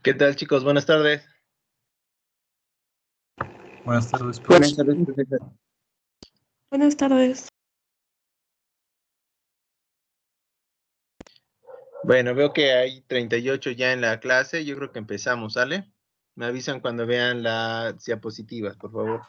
¿Qué tal, chicos? Buenas tardes. Buenas tardes, profesor. Buenas tardes, profesor. Buenas tardes. Bueno, veo que hay 38 ya en la clase. Yo creo que empezamos, ¿sale? Me avisan cuando vean las diapositivas, por favor.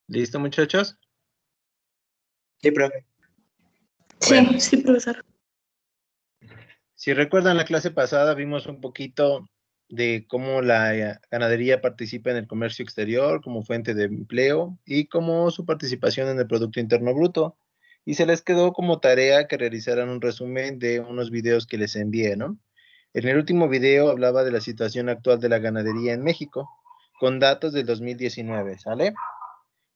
¿Listo, muchachos? Sí, profe. Bueno. Sí, profesor. Si recuerdan la clase pasada, vimos un poquito de cómo la ganadería participa en el comercio exterior como fuente de empleo y cómo su participación en el Producto Interno Bruto. Y se les quedó como tarea que realizaran un resumen de unos videos que les envié, ¿no? En el último video hablaba de la situación actual de la ganadería en México, con datos del 2019, ¿sale?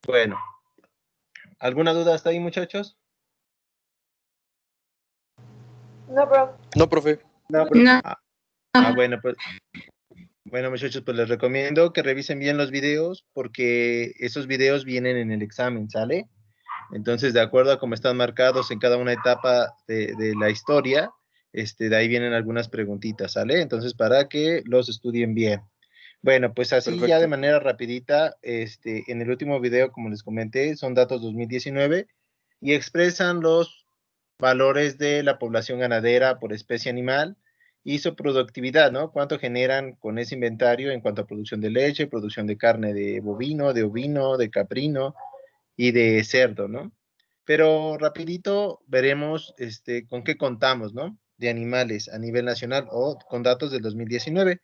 Bueno, ¿alguna duda hasta ahí, muchachos? No, profe. No, profe. No. Bueno, muchachos, pues les recomiendo que revisen bien los videos porque esos videos vienen en el examen, ¿sale? Entonces, de acuerdo a cómo están marcados en cada una etapa de la historia, de ahí vienen algunas preguntitas, ¿sale? Entonces, para que los estudien bien. Bueno, pues así Perfecto. ya de manera rapidita, en el último video, como les comenté, son datos 2019 y expresan los valores de la población ganadera por especie animal y su productividad, ¿no? Cuánto generan con ese inventario en cuanto a producción de leche, producción de carne de bovino, de ovino, de caprino y de cerdo, ¿no? Pero rapidito veremos con qué contamos, ¿no? De animales a nivel nacional o con datos del 2019.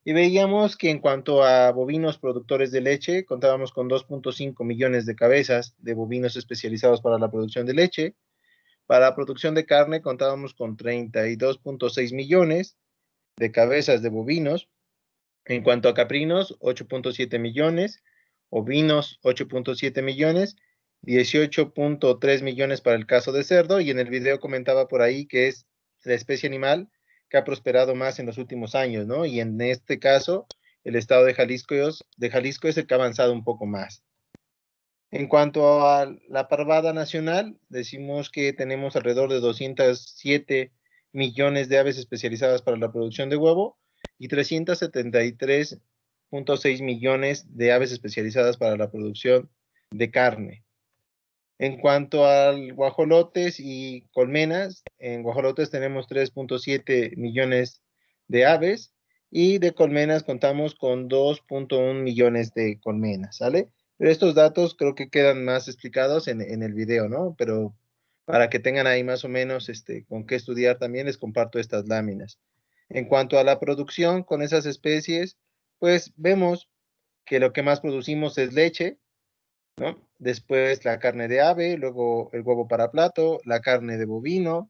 Y veíamos que en cuanto a bovinos productores de leche, contábamos con 2.5 millones de cabezas de bovinos especializados para la producción de leche. Para la producción de carne contábamos con 32.6 millones de cabezas de bovinos. En cuanto a caprinos, 8.7 millones. Ovinos, 8.7 millones. 18.3 millones para el caso de cerdo. Y en el video comentaba por ahí que es la especie animal que ha prosperado más en los últimos años, ¿no? Y en este caso, el estado de Jalisco es el que ha avanzado un poco más. En cuanto a la parvada nacional, decimos que tenemos alrededor de 207 millones de aves especializadas para la producción de huevo y 373.6 millones de aves especializadas para la producción de carne. En cuanto a guajolotes y colmenas, en guajolotes tenemos 3.7 millones de aves y de colmenas contamos con 2.1 millones de colmenas, ¿sale? Pero estos datos creo que quedan más explicados en el video, ¿no? Pero para que tengan ahí más o menos con qué estudiar también, les comparto estas láminas. En cuanto a la producción con esas especies, pues vemos que lo que más producimos es leche, ¿no? Después la carne de ave, luego el huevo para plato, la carne de bovino.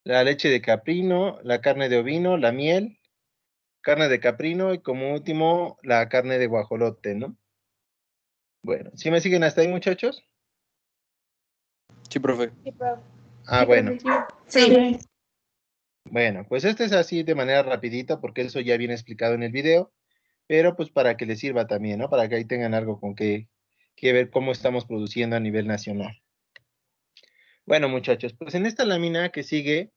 La leche de caprino, la carne de ovino, la miel, carne de caprino y como último la carne de guajolote, ¿no? Bueno, ¿sí me siguen hasta ahí, muchachos? Sí, profe. Sí, profe. Ah, bueno. Sí. Bueno, pues este es así de manera rapidita porque eso ya viene explicado en el video, pero pues para que les sirva también, ¿no? Para que ahí tengan algo con que ver cómo estamos produciendo a nivel nacional. Bueno, muchachos, pues en esta lámina que sigue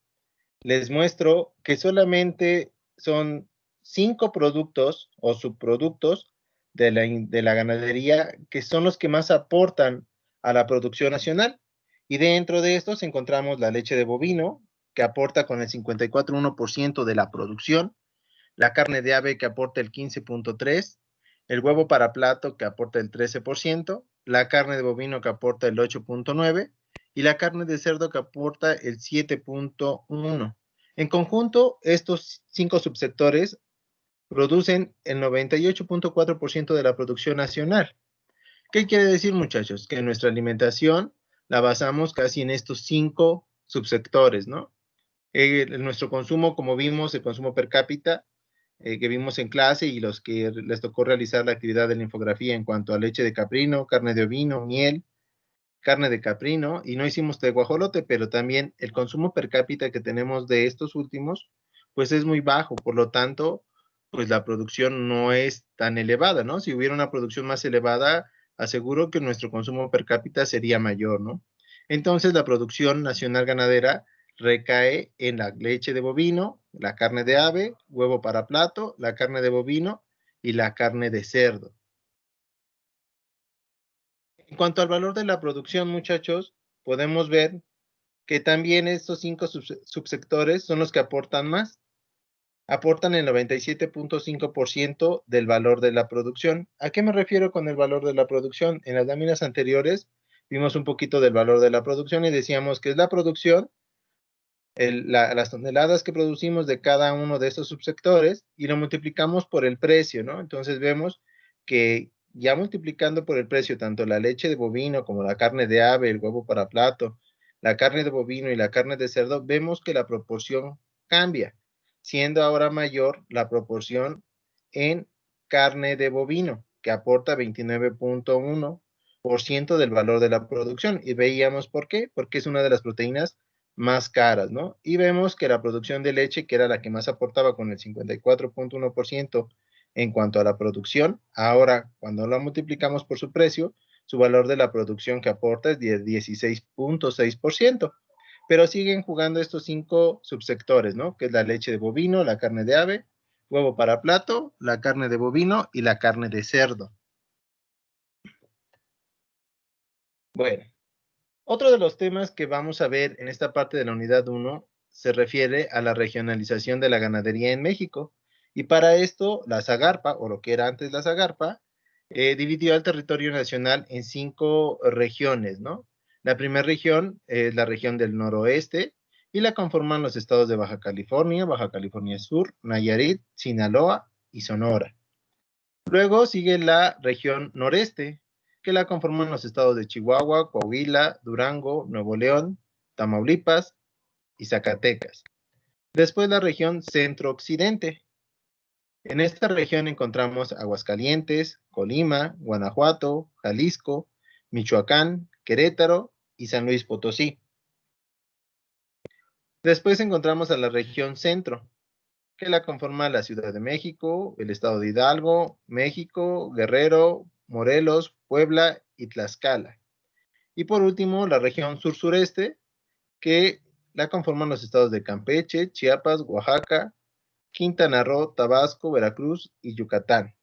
les muestro que solamente son 5 productos o subproductos de la ganadería que son los que más aportan a la producción nacional. Y dentro de estos encontramos la leche de bovino, que aporta con el 54,1% de la producción, la carne de ave que aporta el 15,3%, el huevo para plato que aporta el 13%, la carne de bovino que aporta el 8,9% y la carne de cerdo que aporta el 7,1%. En conjunto, estos 5 subsectores producen el 98,4% de la producción nacional. ¿Qué quiere decir, muchachos? Que nuestra alimentación la basamos casi en estos 5 subsectores, ¿no? Nuestro consumo, como vimos, el consumo per cápita, que vimos en clase y los que les tocó realizar la actividad de la infografía en cuanto a leche de caprino, carne de ovino, miel, carne de caprino, y no hicimos de guajolote, pero también el consumo per cápita que tenemos de estos últimos, pues es muy bajo, por lo tanto, pues la producción no es tan elevada, ¿no? Si hubiera una producción más elevada, aseguro que nuestro consumo per cápita sería mayor, ¿no? Entonces, la producción nacional ganadera recae en la leche de bovino, la carne de ave, huevo para plato, la carne de bovino y la carne de cerdo. En cuanto al valor de la producción, muchachos, podemos ver que también estos 5 subsectores son los que aportan más. Aportan el 97,5% del valor de la producción. ¿A qué me refiero con el valor de la producción? En las láminas anteriores vimos un poquito del valor de la producción y decíamos que es la producción, las toneladas que producimos de cada uno de estos subsectores y lo multiplicamos por el precio, ¿no? Entonces vemos que ya multiplicando por el precio tanto la leche de bovino como la carne de ave, el huevo para plato, la carne de bovino y la carne de cerdo, vemos que la proporción cambia, siendo ahora mayor la proporción en carne de bovino, que aporta 29,1% del valor de la producción. Y veíamos por qué, porque es una de las proteínas más caras, ¿no? Y vemos que la producción de leche, que era la que más aportaba con el 54,1% en cuanto a la producción, ahora cuando la multiplicamos por su precio, su valor de la producción que aporta es de 16,6%. Pero siguen jugando estos 5 subsectores, ¿no? Que es la leche de bovino, la carne de ave, huevo para plato, la carne de bovino y la carne de cerdo. Bueno. Otro de los temas que vamos a ver en esta parte de la unidad 1 se refiere a la regionalización de la ganadería en México. Y para esto, la Zagarpa, o lo que era antes la Zagarpa, dividió al territorio nacional en 5 regiones, ¿no? La primera región es la región del noroeste y la conforman los estados de Baja California Sur, Nayarit, Sinaloa y Sonora. Luego sigue la región noreste, que la conforman los estados de Chihuahua, Coahuila, Durango, Nuevo León, Tamaulipas y Zacatecas. Después la región centro-occidente. En esta región encontramos Aguascalientes, Colima, Guanajuato, Jalisco, Michoacán, Querétaro y San Luis Potosí. Después encontramos a la región centro, que la conforma la Ciudad de México, el estado de Hidalgo, México, Guerrero, Morelos, Puebla y Tlaxcala. Y por último, la región sur-sureste, que la conforman los estados de Campeche, Chiapas, Oaxaca, Quintana Roo, Tabasco, Veracruz y Yucatán.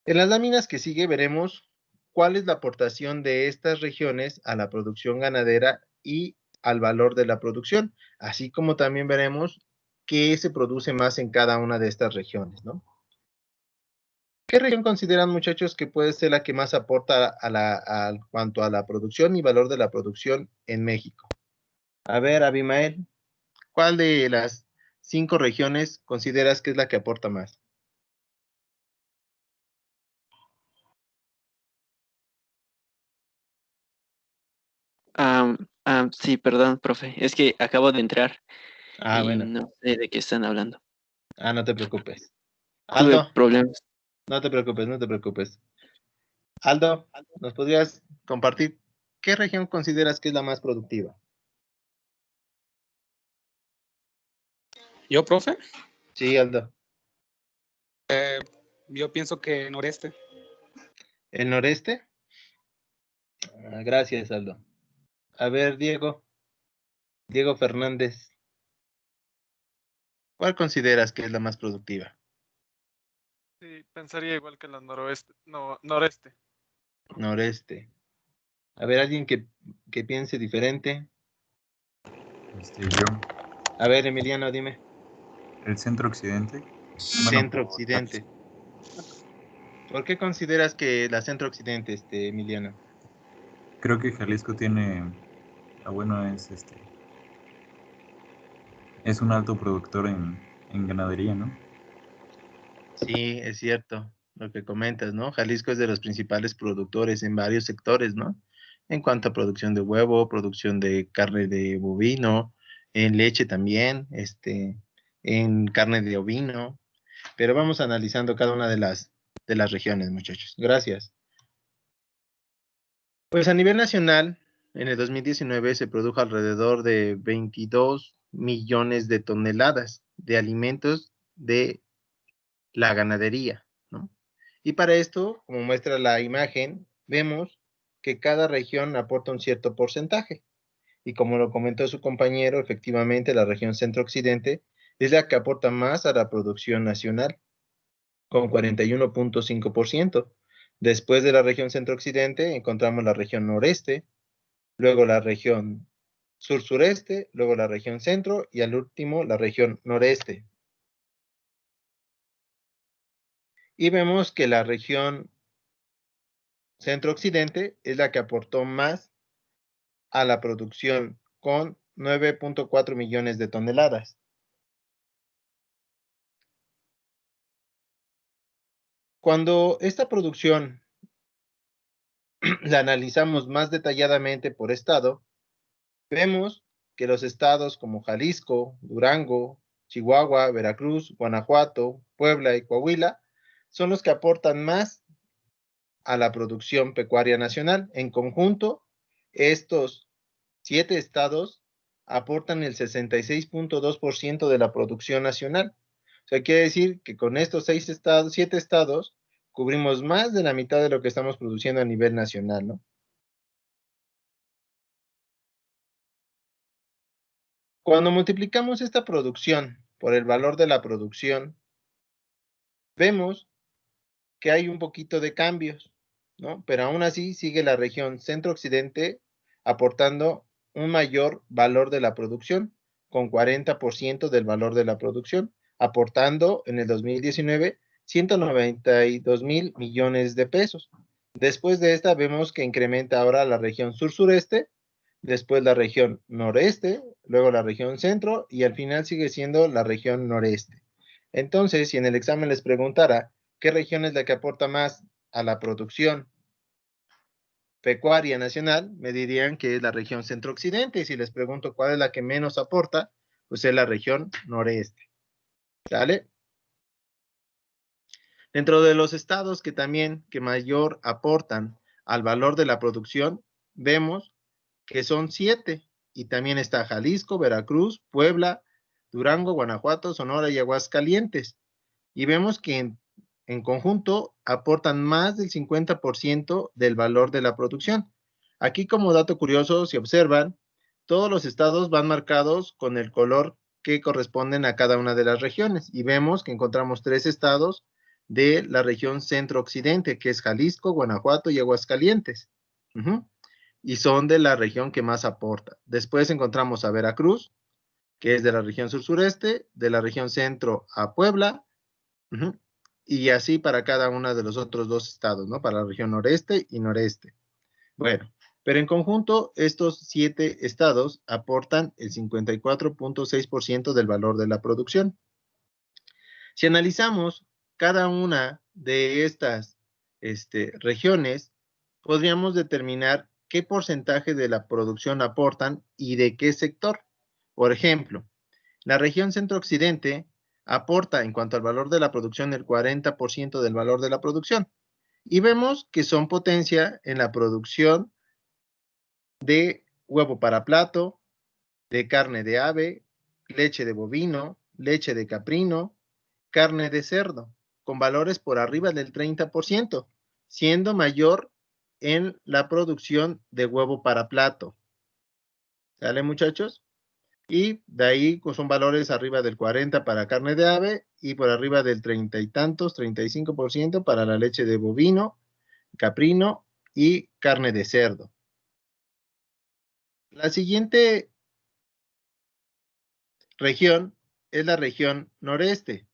En las láminas que sigue veremos cuál es la aportación de estas regiones a la producción ganadera y al valor de la producción, así como también veremos qué se produce más en cada una de estas regiones, ¿no? ¿Qué región consideran, muchachos, que puede ser la que más aporta cuanto a la producción y valor de la producción en México? A ver, Abimael, ¿cuál de las 5 regiones consideras que es la que aporta más? Sí, perdón, profe. Es que acabo de entrar y Bueno. no sé de qué están hablando. No te preocupes. Tuve Aldo, problemas. no te preocupes. Aldo, ¿nos podrías compartir qué región consideras que es la más productiva? ¿Yo, profe? Sí, Aldo. Yo pienso que noreste. ¿El noreste? Gracias, Aldo. A ver, Diego Fernández, ¿cuál consideras que es la más productiva? Sí, pensaría igual que la noreste. Noreste. A ver, alguien que piense diferente. Yo, A ver, Emiliano, dime. el centro-occidente. Centro-occidente. ¿Por qué consideras que la centro-occidente, Emiliano? Creo que Jalisco tiene, bueno, es un alto productor en ganadería, ¿no? Sí, es cierto lo que comentas, ¿no? Jalisco es de los principales productores en varios sectores, ¿no? En cuanto a producción de huevo, producción de carne de bovino, en leche también, en carne de ovino. Pero vamos analizando cada una de las regiones, muchachos. Gracias. Pues a nivel nacional, en el 2019 se produjo alrededor de 22 millones de toneladas de alimentos de la ganadería, ¿no? Y para esto, como muestra la imagen, vemos que cada región aporta un cierto porcentaje. Y como lo comentó su compañero, efectivamente la región centro-occidente es la que aporta más a la producción nacional, con 41.5%. Después de la región centro-occidente encontramos la región noreste, luego la región sur-sureste, luego la región centro y al último la región noreste. Y vemos que la región centro-occidente es la que aportó más a la producción con 9.4 millones de toneladas. Cuando esta producción la analizamos más detalladamente por estado, vemos que los estados como Jalisco, Durango, Chihuahua, Veracruz, Guanajuato, Puebla y Coahuila son los que aportan más a la producción pecuaria nacional. En conjunto, estos 7 estados aportan el 66.2% de la producción nacional. O sea, quiere decir que con estos 7 estados, cubrimos más de la mitad de lo que estamos produciendo a nivel nacional, ¿no? Cuando multiplicamos esta producción por el valor de la producción, vemos que hay un poquito de cambios, ¿no? Pero aún así sigue la región centro-occidente aportando un mayor valor de la producción, con 40% del valor de la producción, aportando en el 2019 192 mil millones de pesos. Después de esta vemos que incrementa ahora la región sur-sureste, después la región noreste, luego la región centro y al final sigue siendo la región noreste. Entonces, si en el examen les preguntara qué región es la que aporta más a la producción pecuaria nacional, me dirían que es la región centro-occidente. Y si les pregunto cuál es la que menos aporta, pues es la región noreste. ¿Sale? Dentro de los estados que también que mayor aportan al valor de la producción, vemos que son 7, y también está Jalisco, Veracruz, Puebla, Durango, Guanajuato, Sonora y Aguascalientes. Y vemos que en conjunto aportan más del 50% del valor de la producción. Aquí como dato curioso, si observan, todos los estados van marcados con el color que corresponden a cada una de las regiones. Y vemos que encontramos 3 estados de la región centro-occidente, que es Jalisco, Guanajuato y Aguascalientes. Y son de la región que más aporta. Después encontramos a Veracruz, que es de la región sur-sureste, de la región centro a Puebla, y así para cada uno de los otros 2 estados, ¿no? Para la región noreste y noreste. Bueno, pero en conjunto, estos 7 estados aportan el 54.6% del valor de la producción. Si analizamos cada una de estas regiones, podríamos determinar qué porcentaje de la producción aportan y de qué sector. Por ejemplo, la región centro-occidente aporta en cuanto al valor de la producción el 40% del valor de la producción. Y vemos que son potencia en la producción de huevo para plato, de carne de ave, leche de bovino, leche de caprino, carne de cerdo, con valores por arriba del 30%, siendo mayor en la producción de huevo para plato. ¿Sale, muchachos? Y de ahí son valores arriba del 40 para carne de ave y por arriba del 30 y tantos, 35% para la leche de bovino, caprino y carne de cerdo. La siguiente región es la región noreste.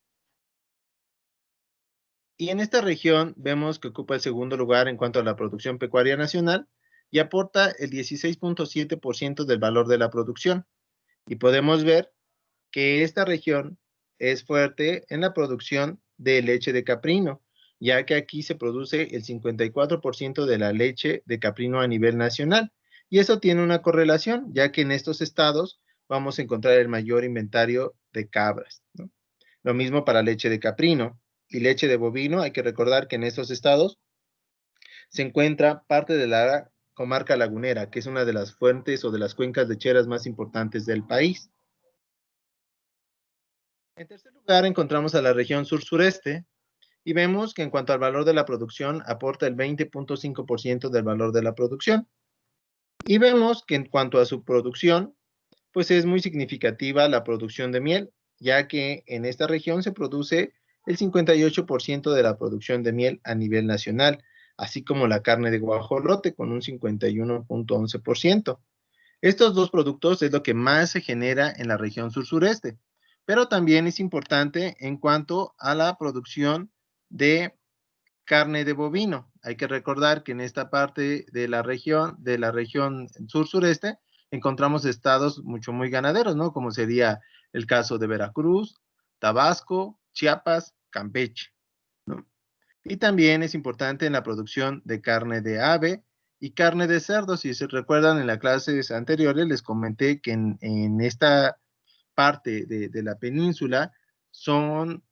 Y en esta región vemos que ocupa el segundo lugar en cuanto a la producción pecuaria nacional y aporta el 16.7% del valor de la producción. Y podemos ver que esta región es fuerte en la producción de leche de caprino, ya que aquí se produce el 54% de la leche de caprino a nivel nacional. Y eso tiene una correlación, ya que en estos estados vamos a encontrar el mayor inventario de cabras, ¿no? Lo mismo para leche de caprino y leche de bovino. Hay que recordar que en estos estados se encuentra parte de la comarca lagunera, que es una de las fuentes o de las cuencas lecheras más importantes del país. En tercer lugar encontramos a la región sur-sureste y vemos que en cuanto al valor de la producción aporta el 20.5% del valor de la producción. Y vemos que en cuanto a su producción, pues es muy significativa la producción de miel, ya que en esta región se produce el 58% de la producción de miel a nivel nacional, así como la carne de guajolote con un 51.11%. Estos dos productos es lo que más se genera en la región sur-sureste, pero también es importante en cuanto a la producción de carne de bovino. Hay que recordar que en esta parte de la región sur-sureste, encontramos estados muy ganaderos, ¿no? Como sería el caso de Veracruz, Tabasco, Chiapas, Campeche, ¿no? Y también es importante en la producción de carne de ave y carne de cerdo. Si se recuerdan, en las clases anteriores les comenté que en esta parte de la península son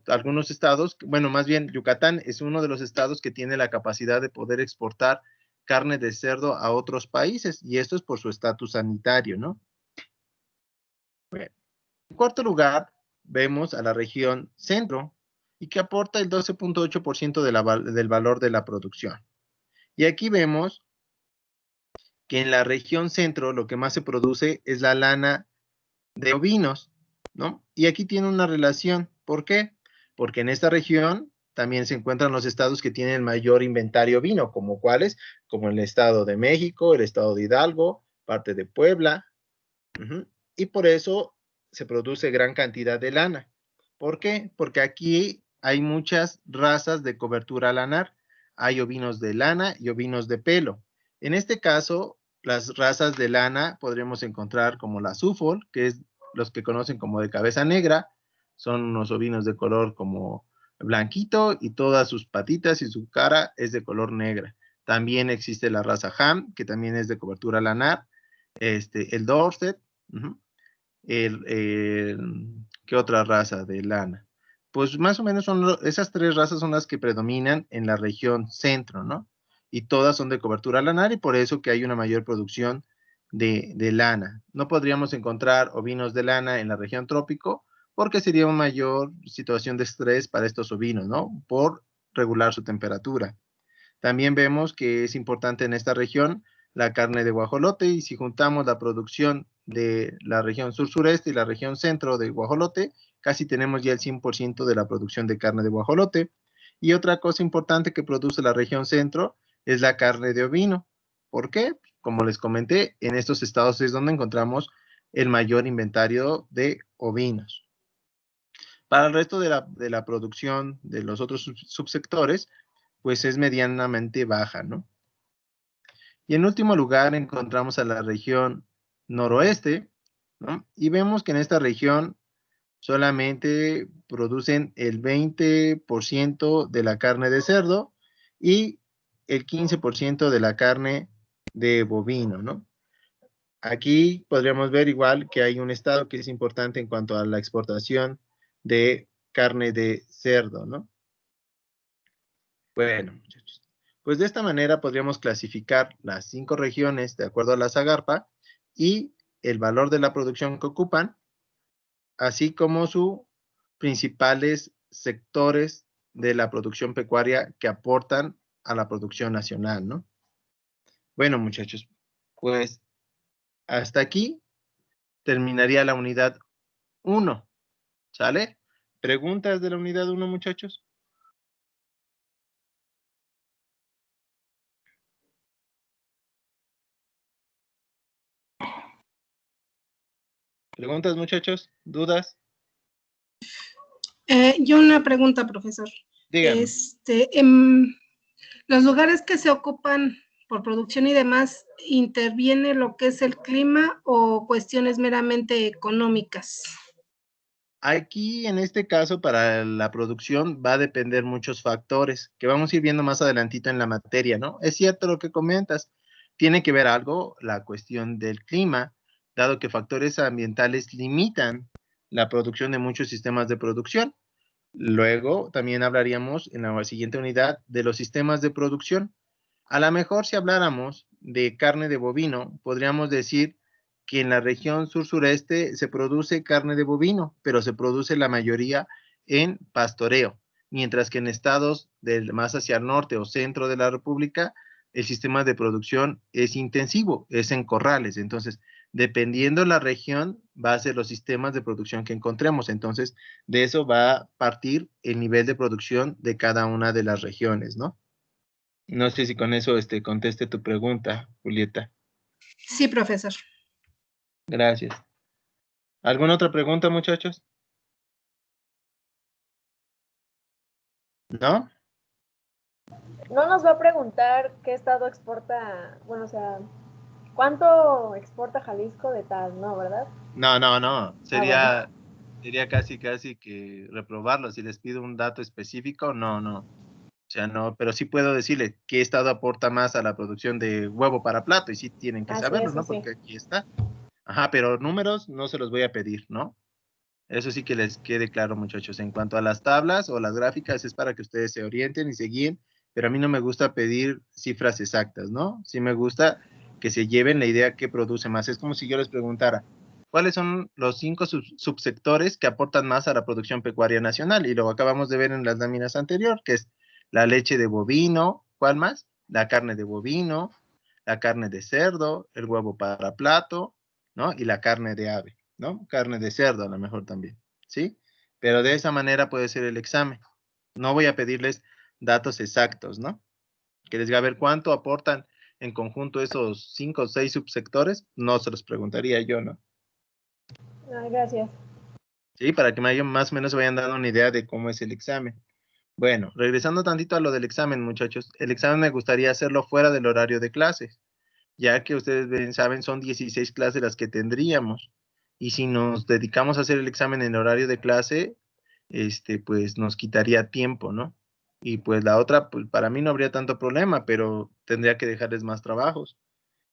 algunos estados, bueno, más bien Yucatán es uno de los estados que tiene la capacidad de poder exportar carne de cerdo a otros países, y esto es por su estatus sanitario, ¿no? Bueno, en cuarto lugar, vemos a la región centro, y que aporta el 12.8% del valor de la producción. Y aquí vemos que en la región centro lo que más se produce es la lana de ovinos, ¿no? Y aquí tiene una relación. ¿Por qué? Porque en esta región también se encuentran los estados que tienen el mayor inventario ovino, como cuáles, como el estado de México, el estado de Hidalgo, parte de Puebla, y por eso se produce gran cantidad de lana. ¿Por qué? Porque aquí hay muchas razas de cobertura lanar. Hay ovinos de lana y ovinos de pelo. En este caso, las razas de lana podremos encontrar como la Suffolk, que es los que conocen como de cabeza negra. Son unos ovinos de color como blanquito y todas sus patitas y su cara es de color negra. También existe la raza Ham, que también es de cobertura lanar. El Dorset, ¿qué otra raza de lana? Pues más o menos esas tres razas son las que predominan en la región centro, ¿no? Y todas son de cobertura lanar y por eso que hay una mayor producción de lana. No podríamos encontrar ovinos de lana en la región trópico porque sería una mayor situación de estrés para estos ovinos, ¿no? Por regular su temperatura. También vemos que es importante en esta región la carne de guajolote, y si juntamos la producción de la región sur-sureste y la región centro de guajolote, casi tenemos ya el 100% de la producción de carne de guajolote. Y otra cosa importante que produce la región centro es la carne de ovino. ¿Por qué? Como les comenté, en estos estados es donde encontramos el mayor inventario de ovinos. Para el resto de la producción de los otros subsectores, pues es medianamente baja, ¿no? Y en último lugar encontramos a la región noroeste, ¿no? Y vemos que en esta región solamente producen el 20% de la carne de cerdo y el 15% de la carne de bovino, ¿no? Aquí podríamos ver igual que hay un estado que es importante en cuanto a la exportación de carne de cerdo, ¿no? Bueno, muchachos, pues de esta manera podríamos clasificar las 5 regiones de acuerdo a la Zagarpa y el valor de la producción que ocupan, así como sus principales sectores de la producción pecuaria que aportan a la producción nacional, ¿no? Bueno, muchachos, pues hasta aquí terminaría la unidad 1, ¿sale? ¿Preguntas de la unidad 1, muchachos? ¿Preguntas, muchachos? ¿Dudas? Yo una pregunta, profesor. Dígame. Los lugares que se ocupan por producción y demás, ¿interviene lo que es el clima o cuestiones meramente económicas? Aquí, en este caso, para la producción va a depender muchos factores que vamos a ir viendo más adelantito en la materia, ¿no? Es cierto lo que comentas. Tiene que ver algo la cuestión del clima, dado que factores ambientales limitan la producción de muchos sistemas de producción. Luego, también hablaríamos en la siguiente unidad de los sistemas de producción. A lo mejor si habláramos de carne de bovino, podríamos decir que en la región sur-sureste se produce carne de bovino, pero se produce la mayoría en pastoreo, mientras que en estados más hacia el norte o centro de la República, el sistema de producción es intensivo, es en corrales. Entonces, dependiendo la región, va a ser los sistemas de producción que encontremos. Entonces, de eso va a partir el nivel de producción de cada una de las regiones, ¿no? No sé si con eso conteste tu pregunta, Julieta. Sí, profesor. Gracias. ¿Alguna otra pregunta, muchachos? ¿No? No nos va a preguntar qué estado exporta, bueno, o sea, ¿cuánto exporta Jalisco de tal? No, ¿verdad? No. Sería, Bueno. sería casi que reprobarlo. Si les pido un dato específico, no. O sea, no, pero sí puedo decirle qué estado aporta más a la producción de huevo para plato y sí tienen que Así saberlo, es, ¿no? sí. Porque aquí está. Ajá, pero números no se los voy a pedir, ¿no? Eso sí que les quede claro, muchachos. En cuanto a las tablas o las gráficas, es para que ustedes se orienten y se guíen, pero a mí no me gusta pedir cifras exactas, ¿no? Sí me gusta que se lleven la idea que produce más. Es como si yo les preguntara, ¿cuáles son los 5 subsectores que aportan más a la producción pecuaria nacional? Y lo acabamos de ver en las láminas anteriores, que es la leche de bovino, ¿cuál más? La carne de bovino, la carne de cerdo, el huevo para plato, ¿no? Y la carne de ave. ¿No? Carne de cerdo a lo mejor también, ¿sí? Pero de esa manera puede ser el examen. No voy a pedirles datos exactos, ¿no? Que les diga a ver cuánto aportan en conjunto esos 5 o 6 subsectores, no se los preguntaría yo, ¿no? Ay, gracias. Sí, para que más o menos se vayan dando una idea de cómo es el examen. Bueno, regresando tantito a lo del examen, muchachos. El examen me gustaría hacerlo fuera del horario de clases, ya que ustedes bien saben, son 16 clases las que tendríamos. Y si nos dedicamos a hacer el examen en horario de clase, pues nos quitaría tiempo, ¿no? Y pues la otra, pues para mí no habría tanto problema, pero tendría que dejarles más trabajos.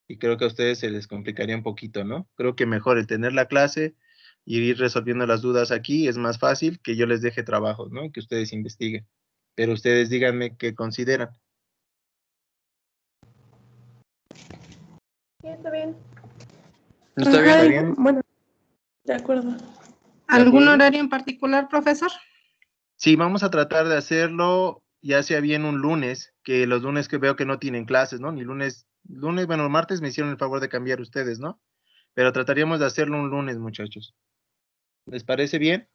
Y creo que a ustedes se les complicaría un poquito, ¿no? Creo que mejor el tener la clase y ir resolviendo las dudas aquí es más fácil que yo les deje trabajos, ¿no? Que ustedes investiguen. Pero ustedes díganme qué consideran. Sí, está bien. ¿Está Ajá, bien? bien? bueno, de acuerdo. ¿De ¿Algún acuerdo? horario en particular, profesor? Sí, vamos a tratar de hacerlo ya sea bien un lunes, que los lunes que veo que no tienen clases, ¿no? Ni lunes, bueno, martes me hicieron el favor de cambiar ustedes, ¿no? Pero trataríamos de hacerlo un lunes, muchachos. ¿Les parece bien?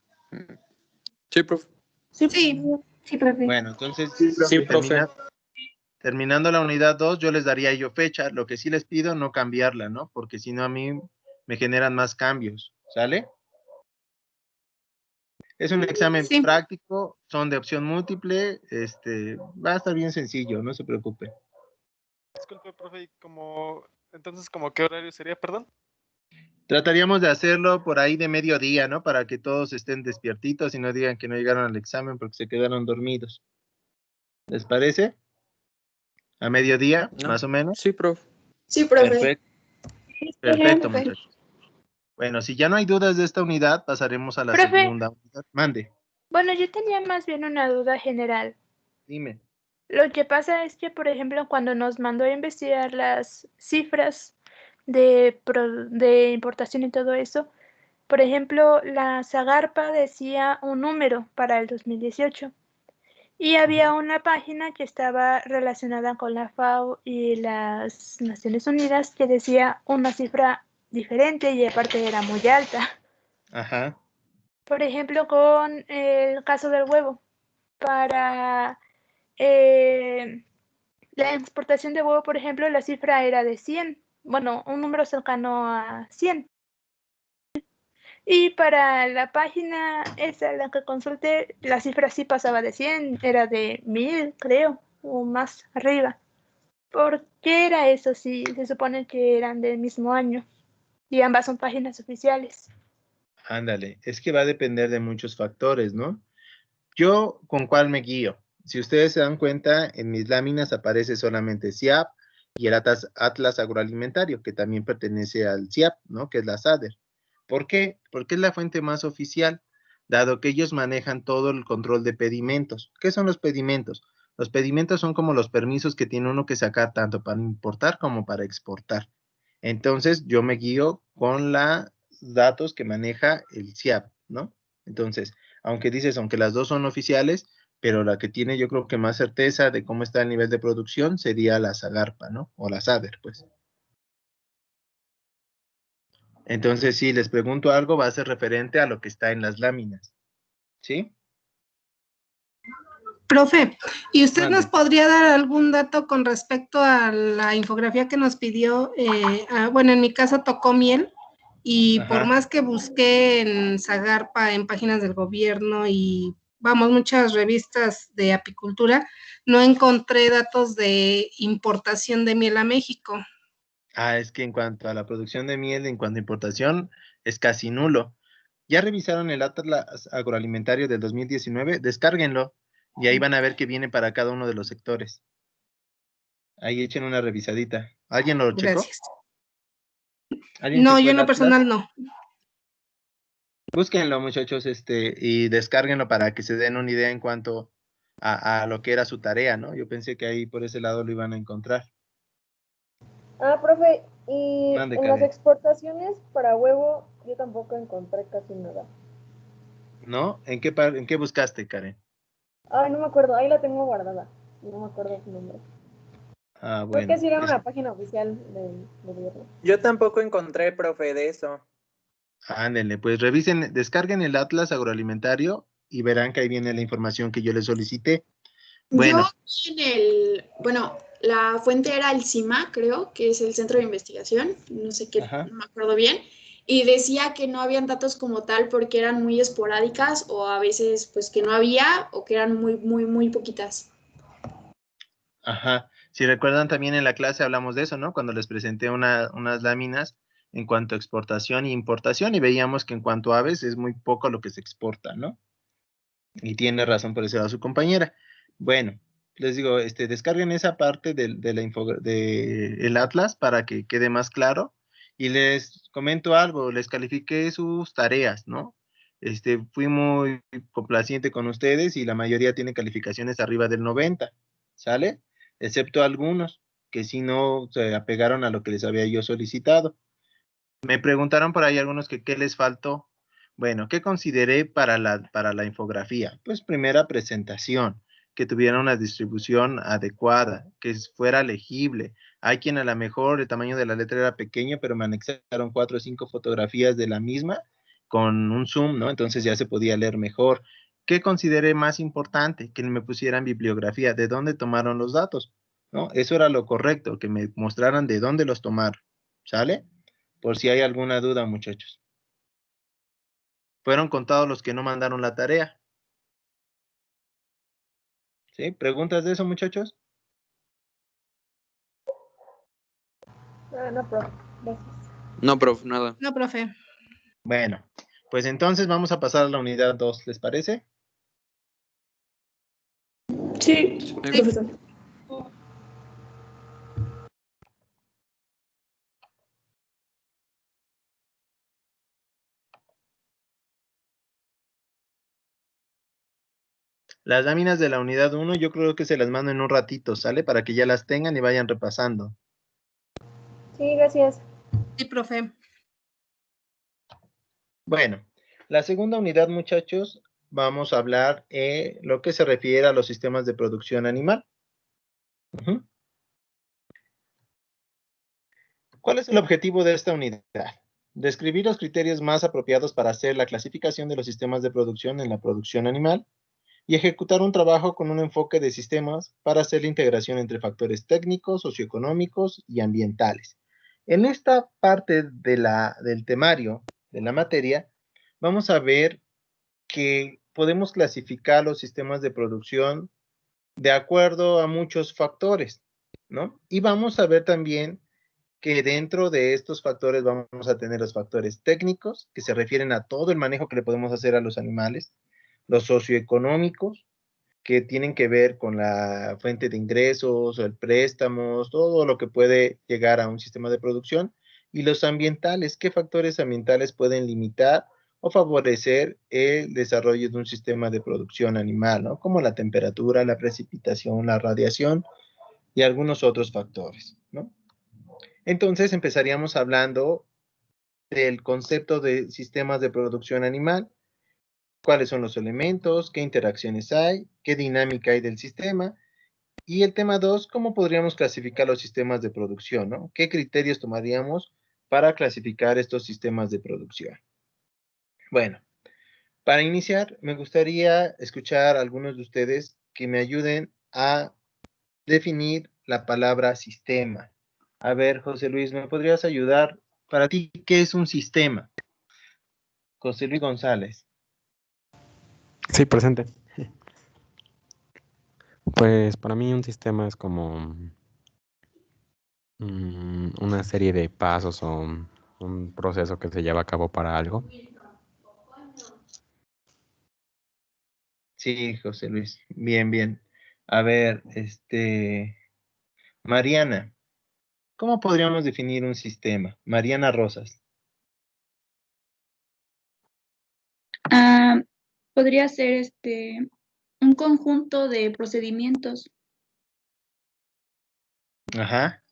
Sí, profe. Sí, Sí. sí, profe. Bueno, entonces, Sí, profe. terminando la unidad 2, yo les daría yo fecha. Lo que sí les pido, no cambiarla, ¿no? Porque si no, a mí me generan más cambios, ¿sale? Es un examen Sí. práctico, son de opción múltiple, va a estar bien sencillo, no se preocupe. Disculpe, profe, ¿y entonces, como qué horario sería, perdón? Trataríamos de hacerlo por ahí de mediodía, ¿no? Para que todos estén despiertitos y no digan que no llegaron al examen porque se quedaron dormidos. ¿Les parece? ¿A mediodía, ¿No? más o menos? Sí, profe. Sí, profe. Perfecto, Está bien, perfecto, profe. muchachos. Bueno, si ya no hay dudas de esta unidad, pasaremos a la Profe. segunda unidad. Mande, Bueno, yo tenía más bien una duda general. dime. Lo que pasa es que, por ejemplo, cuando nos mandó a investigar las cifras de importación y todo eso, por ejemplo, la Zagarpa decía un número para el 2018 y había una página que estaba relacionada con la FAO y las Naciones Unidas que decía una cifra diferente y aparte era muy alta. Ajá. Por ejemplo, con el caso del huevo, para la exportación de huevo, por ejemplo, la cifra era de 100, bueno, un número cercano a 100. Y para la página esa, la que consulté, la cifra sí pasaba de 100, era de 1000, creo, o más arriba. ¿Por qué era eso si se supone que eran del mismo año? Y ambas son páginas oficiales. Ándale, es que va a depender de muchos factores, ¿no? Yo, ¿con cuál me guío? Si ustedes se dan cuenta, en mis láminas aparece solamente CIAP y el Atlas Agroalimentario, que también pertenece al CIAP, ¿no? Que es la SADER. ¿Por qué? Porque es la fuente más oficial, dado que ellos manejan todo el control de pedimentos. ¿Qué son los pedimentos? Los pedimentos son como los permisos que tiene uno que sacar tanto para importar como para exportar. Entonces, yo me guío con los datos que maneja el CIAP, ¿no? Entonces, aunque las dos son oficiales, pero la que tiene yo creo que más certeza de cómo está el nivel de producción sería la Zagarpa, ¿no? O la SADER, pues. Entonces, si les pregunto algo, va a ser referente a lo que está en las láminas, ¿sí? Profe, ¿y usted Mande. nos podría dar algún dato con respecto a la infografía que nos pidió? Bueno, en mi caso tocó miel y Ajá. por más que busqué en Zagarpa, en páginas del gobierno y, vamos, muchas revistas de apicultura, no encontré datos de importación de miel a México. Es que en cuanto a la producción de miel, en cuanto a importación, es casi nulo. ¿Ya revisaron el Atlas Agroalimentario del 2019? Descárguenlo y ahí van a ver que viene para cada uno de los sectores. Ahí echen una revisadita. ¿Alguien lo checó? Gracias. ¿Alguien No, checó yo el en lo Atlas? personal no. Búsquenlo, muchachos, y descárguenlo para que se den una idea en cuanto a lo que era su tarea, ¿no? Yo pensé que ahí por ese lado lo iban a encontrar. Profe, y Mande, en las Karen. exportaciones para huevo, yo tampoco encontré casi nada. ¿No? ¿En qué buscaste, Karen? No me acuerdo, ahí la tengo guardada. No me acuerdo su nombre. Creo Bueno. que sí era una página oficial del gobierno. Yo tampoco encontré, profe, de eso. Ándele, pues revisen, descarguen el Atlas Agroalimentario y verán que ahí viene la información que yo les solicité. Bueno, Bueno, la fuente era el CIMA, creo, que es el Centro de Investigación, no sé qué, Ajá. no me acuerdo bien, y decía que no habían datos como tal porque eran muy esporádicas o a veces pues que no había o que eran muy poquitas. Ajá. Si recuerdan también en la clase hablamos de eso, ¿no? Cuando les presenté unas láminas en cuanto a exportación e importación y veíamos que en cuanto a aves es muy poco lo que se exporta, ¿no? Y tiene razón por ese lado su compañera. Bueno, les digo, descarguen esa parte del Atlas para que quede más claro y les comento algo, les califiqué sus tareas, ¿no? Fui muy complaciente con ustedes y la mayoría tiene calificaciones arriba del 90, ¿sale? Excepto algunos que sí no se apegaron a lo que les había yo solicitado. Me preguntaron por ahí algunos que qué les faltó. Bueno, ¿qué consideré para la infografía? Pues primera presentación, que tuviera una distribución adecuada, que fuera legible. Hay quien a lo mejor el tamaño de la letra era pequeño, pero me anexaron 4 o 5 fotografías de la misma con un zoom, ¿no? Entonces ya se podía leer mejor. ¿Qué consideré más importante? Que me pusieran bibliografía, de dónde tomaron los datos, ¿no? Eso era lo correcto, que me mostraran de dónde los tomaron, ¿sale? Por si hay alguna duda, muchachos. Fueron contados los que no mandaron la tarea. ¿Sí? ¿Preguntas de eso, muchachos? No, profe. Gracias. No, profe, nada. No, profe. Bueno, pues entonces vamos a pasar a la unidad 2, ¿les parece? Sí, profesor. Las láminas de la unidad 1 yo creo que se las mando en un ratito, ¿sale? Para que ya las tengan y vayan repasando. Sí, gracias. Sí, profe. Bueno, la segunda unidad, muchachos, vamos a hablar lo que se refiere a los sistemas de producción animal. ¿Cuál es el objetivo de esta unidad? Describir los criterios más apropiados para hacer la clasificación de los sistemas de producción en la producción animal y ejecutar un trabajo con un enfoque de sistemas para hacer la integración entre factores técnicos, socioeconómicos y ambientales. En esta parte del temario, de la materia, vamos a ver que podemos clasificar los sistemas de producción de acuerdo a muchos factores, ¿no? Y vamos a ver también que dentro de estos factores vamos a tener los factores técnicos, que se refieren a todo el manejo que le podemos hacer a los animales, los socioeconómicos, que tienen que ver con la fuente de ingresos, el préstamos, todo lo que puede llegar a un sistema de producción, y los ambientales, qué factores ambientales pueden limitar o favorecer el desarrollo de un sistema de producción animal, ¿no? Como la temperatura, la precipitación, la radiación y algunos otros factores, ¿no? Entonces empezaríamos hablando del concepto de sistemas de producción animal, cuáles son los elementos, qué interacciones hay, qué dinámica hay del sistema. Y el tema 2, ¿cómo podríamos clasificar los sistemas de producción, ¿no? ¿Qué criterios tomaríamos para clasificar estos sistemas de producción? Bueno, para iniciar, me gustaría escuchar a algunos de ustedes que me ayuden a definir la palabra sistema. A ver, José Luis, ¿me podrías ayudar? Para ti, ¿qué es un sistema? José Luis González. Sí, presente. Pues para mí un sistema es como una serie de pasos o un proceso que se lleva a cabo para algo. Sí, José Luis. Bien, bien. A ver, Mariana, ¿cómo podríamos definir un sistema? Mariana Rosas. Podría ser un conjunto de procedimientos. Ajá.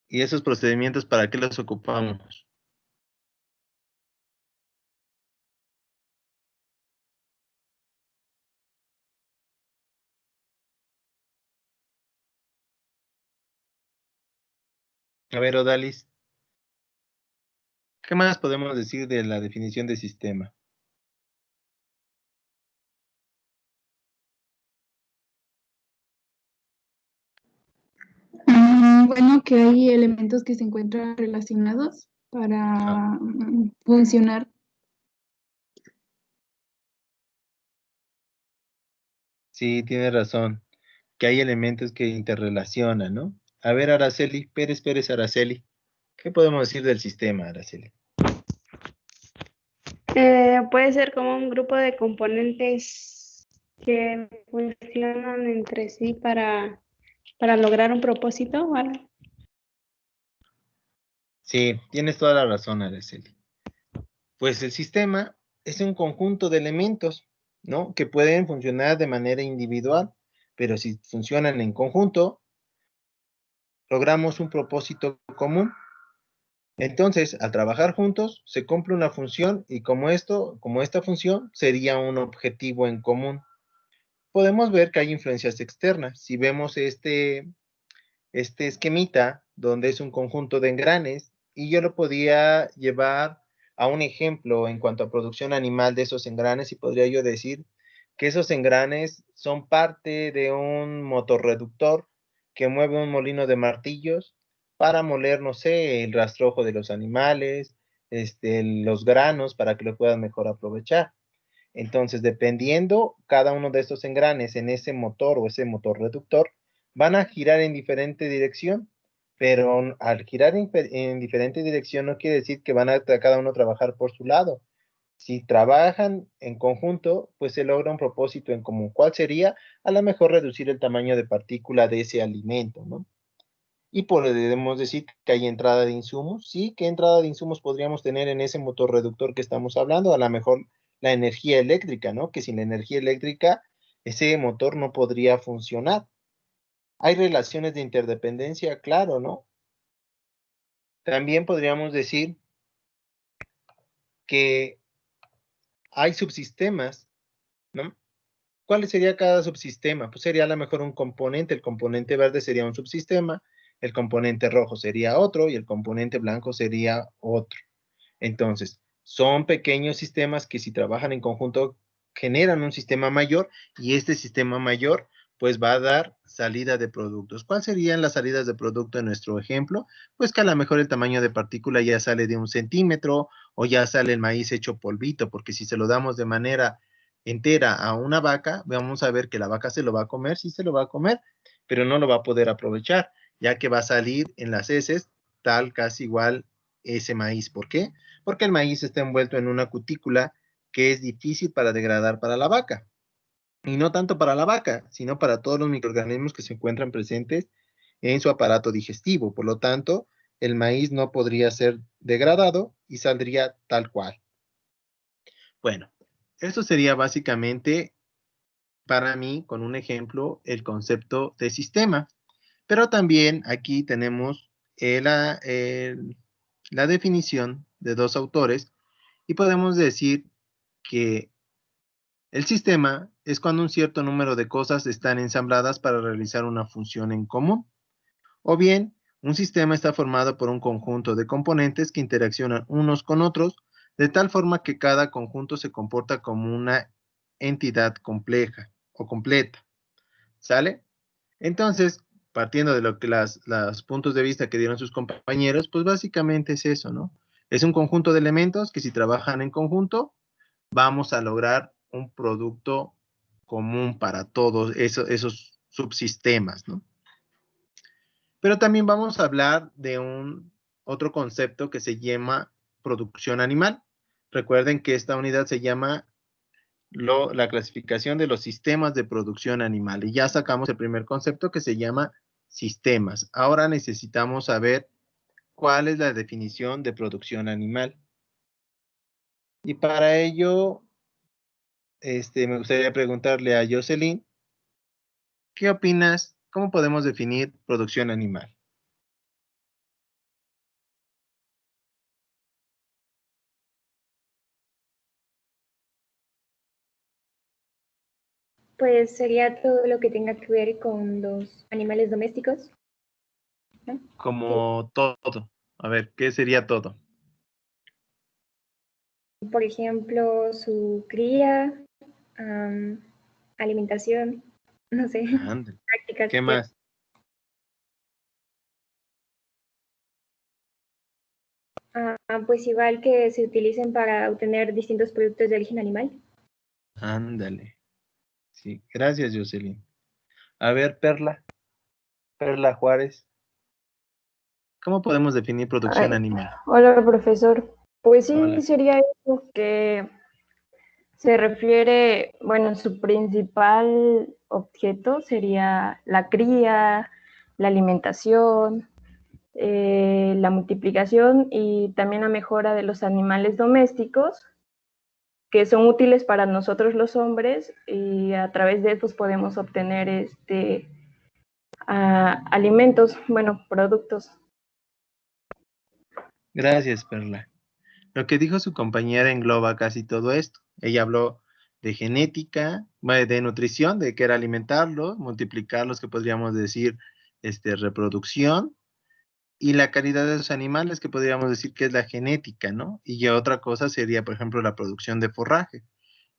¿Y esos procedimientos para qué los ocupamos? A ver, Odalis, ¿qué más podemos decir de la definición de sistema? Bueno, que hay elementos que se encuentran relacionados para funcionar. Sí, tiene razón, que hay elementos que interrelacionan, ¿no? A ver, Araceli, Pérez Araceli, ¿qué podemos decir del sistema, Araceli? Puede ser como un grupo de componentes que funcionan entre sí para lograr un propósito o algo. Sí, tienes toda la razón, Araceli. Pues el sistema es un conjunto de elementos, ¿no? Que pueden funcionar de manera individual, pero si funcionan en conjunto, logramos un propósito común. Entonces, al trabajar juntos, se cumple una función y como esta función sería un objetivo en común. Podemos ver que hay influencias externas. Si vemos este esquemita, donde es un conjunto de engranes, y yo lo podía llevar a un ejemplo en cuanto a producción animal de esos engranes, y podría yo decir que esos engranes son parte de un motorreductor que mueve un molino de martillos para moler, no sé, el rastrojo de los animales, los granos, para que lo puedan mejor aprovechar. Entonces, dependiendo cada uno de estos engranes en ese motor o ese motor reductor, van a girar en diferente dirección, pero al girar en diferente dirección no quiere decir que van a cada uno trabajar por su lado. Si trabajan en conjunto, pues se logra un propósito en común. ¿Cuál sería? A lo mejor reducir el tamaño de partícula de ese alimento, ¿no? Y podemos decir que hay entrada de insumos. Sí, ¿qué entrada de insumos podríamos tener en ese motor reductor que estamos hablando? A lo mejor la energía eléctrica, ¿no? Que sin la energía eléctrica ese motor no podría funcionar. Hay relaciones de interdependencia, claro, ¿no? También podríamos decir que hay subsistemas, ¿no? ¿Cuál sería cada subsistema? Pues sería a lo mejor un componente. El componente verde sería un subsistema, el componente rojo sería otro y el componente blanco sería otro. Entonces, son pequeños sistemas que si trabajan en conjunto generan un sistema mayor y este sistema mayor pues va a dar salida de productos. ¿Cuáles serían las salidas de producto en nuestro ejemplo? Pues que a lo mejor el tamaño de partícula ya sale de 1 centímetro o ya sale el maíz hecho polvito, porque si se lo damos de manera entera a una vaca, vamos a ver que la vaca se lo va a comer, sí se lo va a comer, pero no lo va a poder aprovechar, ya que va a salir en las heces tal casi igual ese maíz. ¿Por qué? Porque el maíz está envuelto en una cutícula que es difícil para degradar para la vaca. Y no tanto para la vaca, sino para todos los microorganismos que se encuentran presentes en su aparato digestivo. Por lo tanto, el maíz no podría ser degradado y saldría tal cual. Bueno, esto sería básicamente para mí, con un ejemplo, el concepto de sistema. Pero también aquí tenemos la definición de dos autores y podemos decir que el sistema es cuando un cierto número de cosas están ensambladas para realizar una función en común. O bien, un sistema está formado por un conjunto de componentes que interaccionan unos con otros de tal forma que cada conjunto se comporta como una entidad compleja o completa. ¿Sale? Entonces, partiendo de lo que los puntos de vista que dieron sus compañeros, pues básicamente es eso, ¿no? Es un conjunto de elementos que si trabajan en conjunto, vamos a lograr un producto común para todos esos subsistemas, ¿no? Pero también vamos a hablar de otro concepto que se llama producción animal. Recuerden que esta unidad se llama la clasificación de los sistemas de producción animal. Y ya sacamos el primer concepto que se llama sistemas. Ahora necesitamos saber cuál es la definición de producción animal. Y para ello, me gustaría preguntarle a Jocelyn, ¿qué opinas? ¿Cómo podemos definir producción animal? Pues sería todo lo que tenga que ver con los animales domésticos, ¿no? Como todo. A ver, ¿qué sería todo? Por ejemplo, su cría, alimentación, no sé, Ándale. prácticas. ¿Qué más? Pues igual que se utilicen para obtener distintos productos de origen animal. Ándale. Sí, gracias, Jocelyn. A ver, Perla Juárez. ¿Cómo podemos definir producción animal? Hola, profesor. Pues sí, Hola. sería eso que se refiere, bueno, su principal objeto sería la cría, la alimentación, la multiplicación y también la mejora de los animales domésticos que son útiles para nosotros los hombres y a través de estos podemos obtener alimentos, bueno, productos. Gracias, Perla. Lo que dijo su compañera engloba casi todo esto. Ella habló de genética, de nutrición, de que era alimentarlos, multiplicarlos, que podríamos decir reproducción, y la calidad de los animales, que podríamos decir que es la genética, ¿no? Y ya otra cosa sería, por ejemplo, la producción de forraje.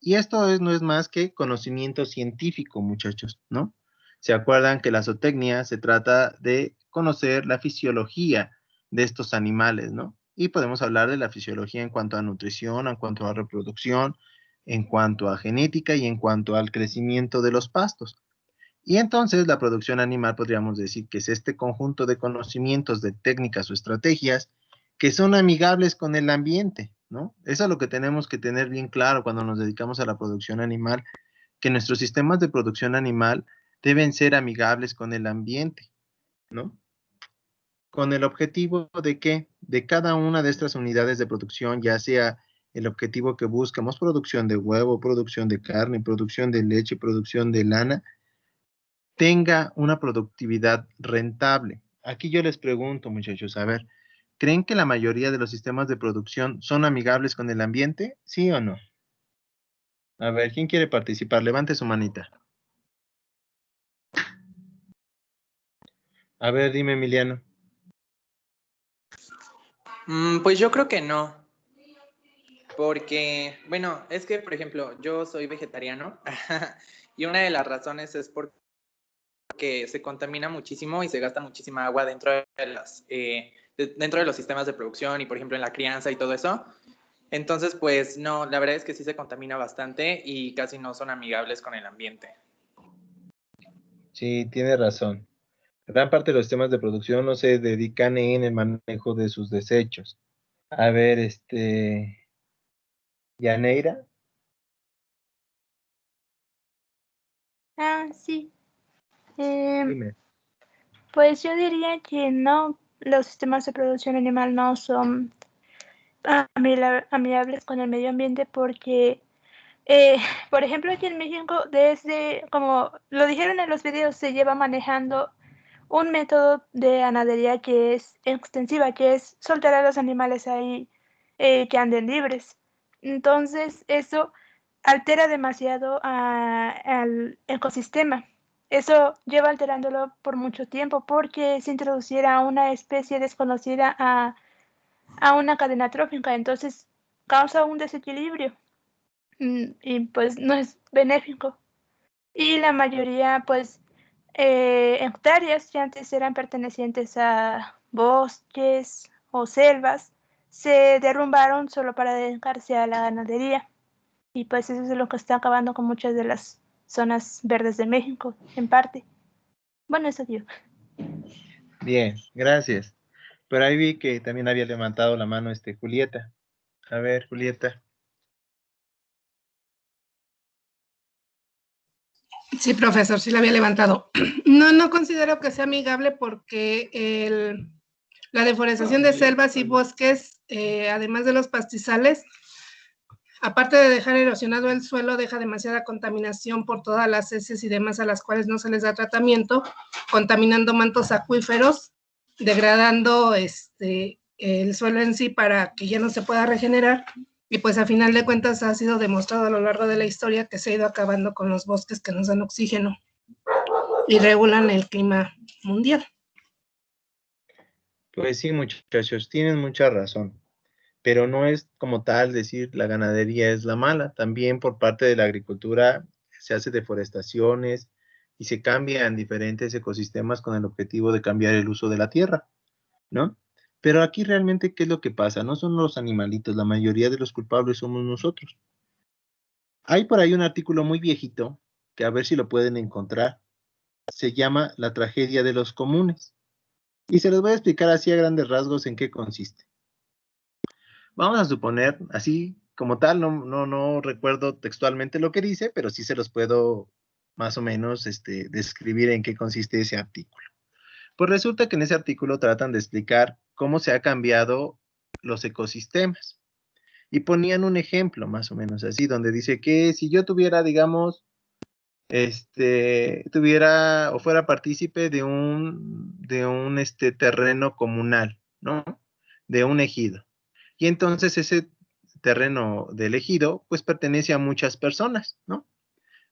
Y esto no es más que conocimiento científico, muchachos, ¿no? ¿Se acuerdan que la zootecnia se trata de conocer la fisiología de estos animales, ¿no? Y podemos hablar de la fisiología en cuanto a nutrición, en cuanto a reproducción, en cuanto a genética y en cuanto al crecimiento de los pastos. Y entonces la producción animal podríamos decir que es este conjunto de conocimientos, de técnicas o estrategias que son amigables con el ambiente, ¿no? Eso es lo que tenemos que tener bien claro cuando nos dedicamos a la producción animal, que nuestros sistemas de producción animal deben ser amigables con el ambiente, ¿no? Con el objetivo de que de cada una de estas unidades de producción, ya sea el objetivo que buscamos, producción de huevo, producción de carne, producción de leche, producción de lana, tenga una productividad rentable. Aquí yo les pregunto, muchachos, a ver, ¿creen que la mayoría de los sistemas de producción son amigables con el ambiente? ¿Sí o no? A ver, ¿quién quiere participar? Levante su manita. A ver, dime, Emiliano. Pues yo creo que no. Porque, bueno, es que, por ejemplo, yo soy vegetariano y una de las razones es porque que se contamina muchísimo y se gasta muchísima agua dentro de los sistemas de producción y, por ejemplo, en la crianza y todo eso. Entonces, pues no, la verdad es que sí se contamina bastante y casi no son amigables con el ambiente. Sí, tiene razón. Gran parte de los sistemas de producción no se dedican en el manejo de sus desechos. A ver, Yaneira. Ah, sí. Dime. Pues yo diría que no, los sistemas de producción animal no son amigables con el medio ambiente porque, por ejemplo, aquí en México, desde, como lo dijeron en los videos, se lleva manejando un método de ganadería que es extensiva, que es soltar a los animales ahí que anden libres. Entonces, eso altera demasiado al ecosistema. Eso lleva alterándolo por mucho tiempo porque se introduciera una especie desconocida a una cadena trófica, entonces causa un desequilibrio y pues no es benéfico. Y la mayoría, pues, hectáreas que antes eran pertenecientes a bosques o selvas, se derrumbaron solo para dedicarse a la ganadería. Y pues eso es lo que está acabando con muchas de las zonas verdes de México, en parte. Bueno, eso digo. Bien, gracias. Pero ahí vi que también había levantado la mano Julieta. A ver, Julieta. Sí, profesor, sí la había levantado. No considero que sea amigable porque la deforestación de selvas y bosques, además de los pastizales, aparte de dejar erosionado el suelo, deja demasiada contaminación por todas las heces y demás a las cuales no se les da tratamiento, contaminando mantos acuíferos, degradando el suelo en sí para que ya no se pueda regenerar. Y pues a final de cuentas ha sido demostrado a lo largo de la historia que se ha ido acabando con los bosques que nos dan oxígeno y regulan el clima mundial. Pues sí, muchachos, tienen mucha razón. Pero no es como tal decir la ganadería es la mala. También por parte de la agricultura se hace deforestaciones y se cambian diferentes ecosistemas con el objetivo de cambiar el uso de la tierra, ¿no? Pero aquí realmente, ¿qué es lo que pasa? No son los animalitos, la mayoría de los culpables somos nosotros. Hay por ahí un artículo muy viejito, que a ver si lo pueden encontrar, se llama La tragedia de los comunes. Y se los voy a explicar así a grandes rasgos en qué consiste. Vamos a suponer, así como tal, no recuerdo textualmente lo que dice, pero sí se los puedo más o menos describir en qué consiste ese artículo. Pues resulta que en ese artículo tratan de explicar cómo se ha cambiado los ecosistemas. Y ponían un ejemplo más o menos así, donde dice que si yo tuviera, digamos, tuviera o fuera partícipe de un terreno comunal, ¿no? De un ejido. Y entonces ese terreno del ejido, pues pertenece a muchas personas, ¿no?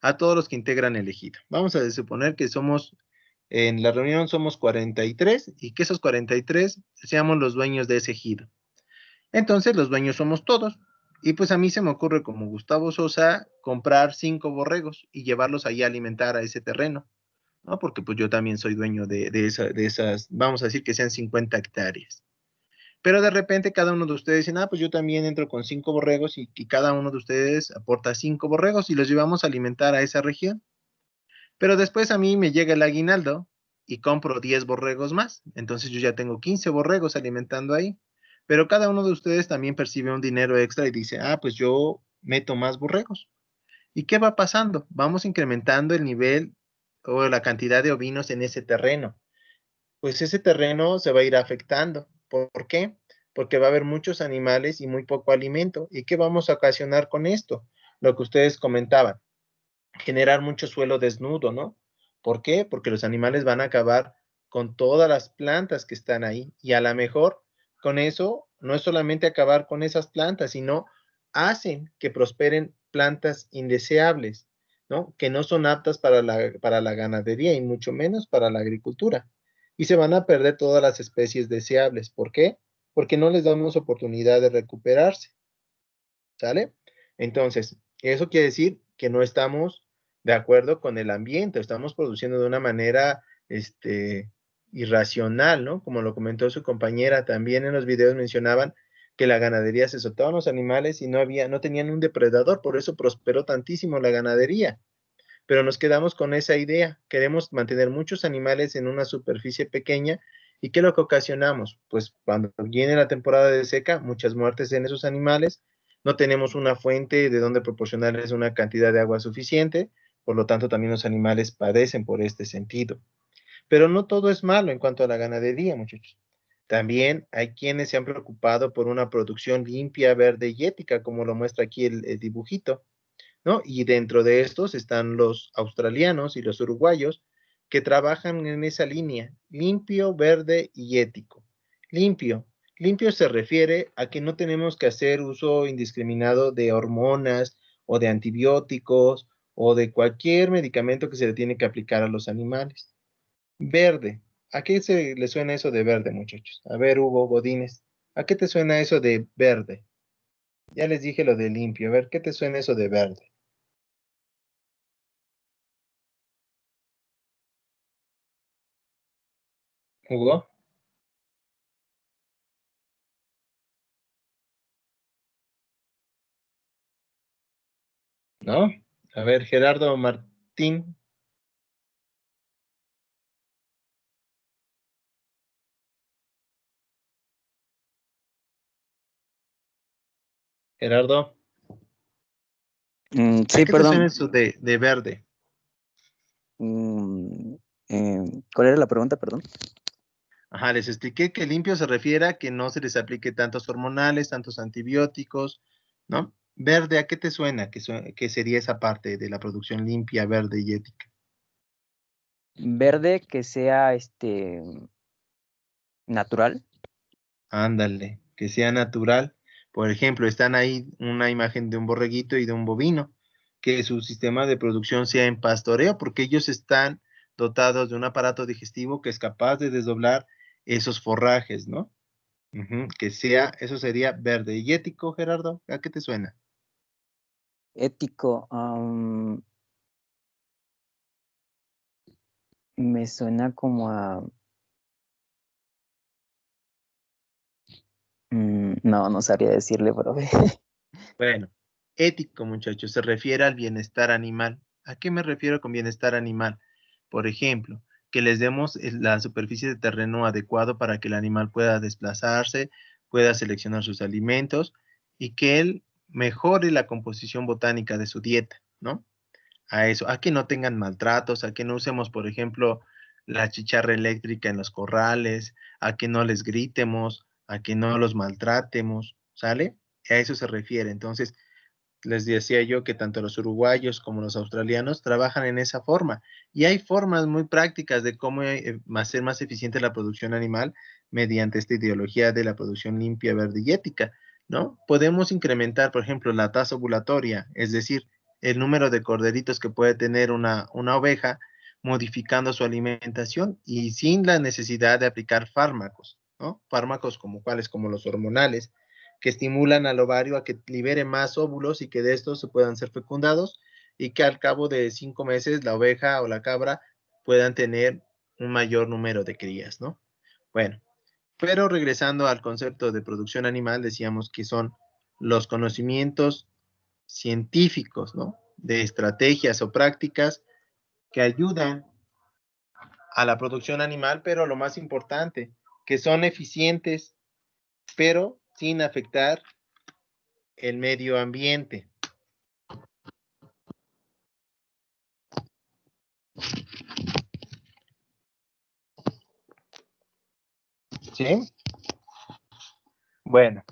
A todos los que integran el ejido. Vamos a suponer que en la reunión somos 43 y que esos 43 seamos los dueños de ese ejido. Entonces los dueños somos todos. Y pues a mí se me ocurre como Gustavo Sosa comprar 5 borregos y llevarlos ahí a alimentar a ese terreno, ¿no? Porque pues yo también soy dueño de esas, vamos a decir que sean 50 hectáreas. Pero de repente cada uno de ustedes dice, pues yo también entro con 5 borregos y cada uno de ustedes aporta 5 borregos y los llevamos a alimentar a esa región. Pero después a mí me llega el aguinaldo y compro 10 borregos más. Entonces yo ya tengo 15 borregos alimentando ahí. Pero cada uno de ustedes también percibe un dinero extra y dice, pues yo meto más borregos. ¿Y qué va pasando? Vamos incrementando el nivel o la cantidad de ovinos en ese terreno. Pues ese terreno se va a ir afectando. ¿Por qué? Porque va a haber muchos animales y muy poco alimento. ¿Y qué vamos a ocasionar con esto? Lo que ustedes comentaban, generar mucho suelo desnudo, ¿no? ¿Por qué? Porque los animales van a acabar con todas las plantas que están ahí y a lo mejor con eso no es solamente acabar con esas plantas, sino hacen que prosperen plantas indeseables, ¿no? Que no son aptas para la ganadería y mucho menos para la agricultura. Y se van a perder todas las especies deseables. ¿Por qué? Porque no les damos oportunidad de recuperarse. ¿Sale? Entonces, eso quiere decir que no estamos de acuerdo con el ambiente, estamos produciendo de una manera irracional, ¿no? Como lo comentó su compañera, también en los videos mencionaban que la ganadería se soltaban los animales y no tenían un depredador, por eso prosperó tantísimo la ganadería. Pero nos quedamos con esa idea, queremos mantener muchos animales en una superficie pequeña. ¿Y qué es lo que ocasionamos? Pues cuando viene la temporada de seca, muchas muertes en esos animales, no tenemos una fuente de donde proporcionarles una cantidad de agua suficiente, por lo tanto también los animales padecen por este sentido. Pero no todo es malo en cuanto a la ganadería, muchachos. También hay quienes se han preocupado por una producción limpia, verde y ética, como lo muestra aquí el dibujito, ¿no? Y dentro de estos están los australianos y los uruguayos que trabajan en esa línea, limpio, verde y ético. Limpio. Limpio se refiere a que no tenemos que hacer uso indiscriminado de hormonas o de antibióticos o de cualquier medicamento que se le tiene que aplicar a los animales. Verde. ¿A qué se le suena eso de verde, muchachos? A ver, Hugo Godínez, ¿a qué te suena eso de verde? Ya les dije lo de limpio. A ver, ¿qué te suena eso de verde? Hugo. ¿No? A ver, Gerardo Martín. Gerardo. Sí, ¿A qué te perdón. suena eso de verde? ¿Cuál era la pregunta, perdón? Ajá, les expliqué que limpio se refiere a que no se les aplique tantos hormonales, tantos antibióticos, ¿no? Verde, ¿a qué te suena? ¿Qué sería esa parte de la producción limpia, verde y ética? Verde que sea natural. Ándale, que sea natural. Por ejemplo, están ahí una imagen de un borreguito y de un bovino, que su sistema de producción sea en pastoreo, porque ellos están dotados de un aparato digestivo que es capaz de desdoblar esos forrajes, ¿no? Que sea, eso sería verde. ¿Y ético, Gerardo? ¿A qué te suena? Ético. Me suena como a... no sabría decirle, profe. Bueno, ético, muchachos, se refiere al bienestar animal. ¿A qué me refiero con bienestar animal? Por ejemplo, que les demos la superficie de terreno adecuado para que el animal pueda desplazarse, pueda seleccionar sus alimentos y que él mejore la composición botánica de su dieta, ¿no? A eso, a que no tengan maltratos, a que no usemos, por ejemplo, la chicharra eléctrica en los corrales, a que no les gritemos, a que no los maltratemos, ¿sale? A eso se refiere. Entonces, les decía yo que tanto los uruguayos como los australianos trabajan en esa forma. Y hay formas muy prácticas de cómo hacer más eficiente la producción animal mediante esta ideología de la producción limpia, verde y ética, ¿no? Podemos incrementar, por ejemplo, la tasa ovulatoria, es decir, el número de corderitos que puede tener una oveja, modificando su alimentación y sin la necesidad de aplicar fármacos, ¿no? Fármacos como cuáles, como los hormonales, que estimulan al ovario a que libere más óvulos y que de estos se puedan ser fecundados y que al cabo de 5 meses la oveja o la cabra puedan tener un mayor número de crías, ¿no? Bueno, pero regresando al concepto de producción animal, decíamos que son los conocimientos científicos, ¿no? De estrategias o prácticas que ayudan a la producción animal, pero lo más importante, que son eficientes, pero sin afectar el medio ambiente. ¿Sí? Bueno,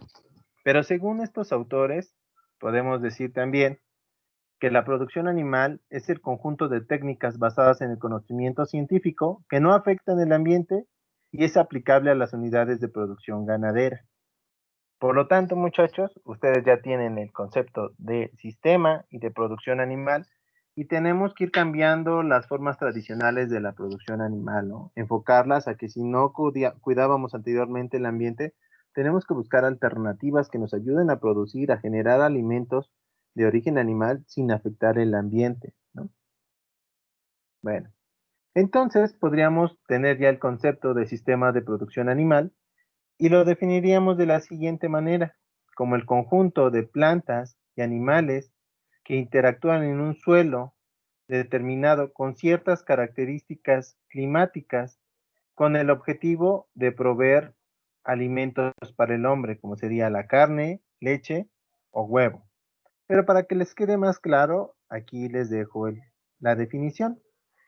pero según estos autores, podemos decir también que la producción animal es el conjunto de técnicas basadas en el conocimiento científico que no afectan el ambiente y es aplicable a las unidades de producción ganadera. Por lo tanto, muchachos, ustedes ya tienen el concepto de sistema y de producción animal y tenemos que ir cambiando las formas tradicionales de la producción animal, ¿no? Enfocarlas a que si no cuidábamos anteriormente el ambiente, tenemos que buscar alternativas que nos ayuden a producir, a generar alimentos de origen animal sin afectar el ambiente, ¿no? Bueno, entonces podríamos tener ya el concepto de sistema de producción animal y lo definiríamos de la siguiente manera, como el conjunto de plantas y animales que interactúan en un suelo determinado con ciertas características climáticas con el objetivo de proveer alimentos para el hombre, como sería la carne, leche o huevo. Pero para que les quede más claro, aquí les dejo la definición.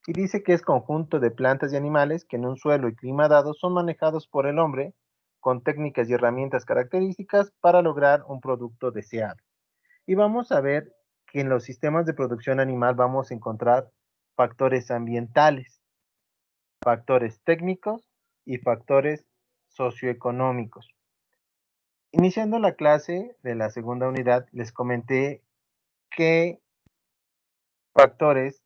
Y dice que es conjunto de plantas y animales que en un suelo y clima dado son manejados por el hombre con técnicas y herramientas características para lograr un producto deseado. Y vamos a ver que en los sistemas de producción animal vamos a encontrar factores ambientales, factores técnicos y factores socioeconómicos. Iniciando la clase de la segunda unidad, les comenté qué factores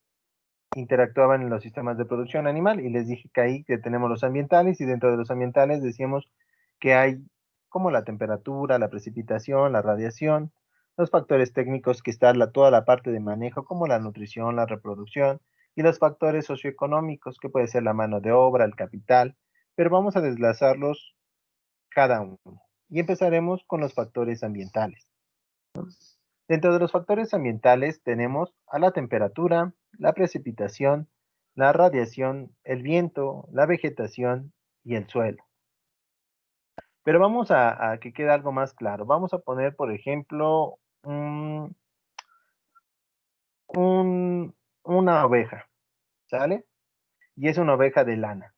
interactuaban en los sistemas de producción animal y les dije que ahí que tenemos los ambientales y dentro de los ambientales decíamos que hay como la temperatura, la precipitación, la radiación, los factores técnicos que está toda la parte de manejo como la nutrición, la reproducción y los factores socioeconómicos que puede ser la mano de obra, el capital, pero vamos a desglazarlos cada uno y empezaremos con los factores ambientales. Dentro de los factores ambientales tenemos a la temperatura, la precipitación, la radiación, el viento, la vegetación y el suelo. Pero vamos a que quede algo más claro. Vamos a poner, por ejemplo, una oveja, ¿sale? Y es una oveja de lana.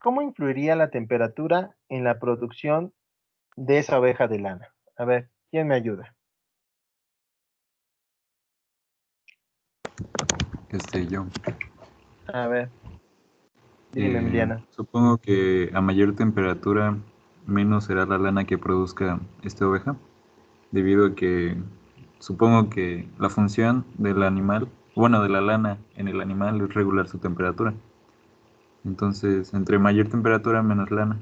¿Cómo influiría la temperatura en la producción de esa oveja de lana? A ver, ¿quién me ayuda? Yo. A ver. Dime, Emiliano. Supongo que a mayor temperatura, menos será la lana que produzca esta oveja, debido a que supongo que la función del animal, bueno, de la lana en el animal es regular su temperatura. Entonces, entre mayor temperatura, menos lana.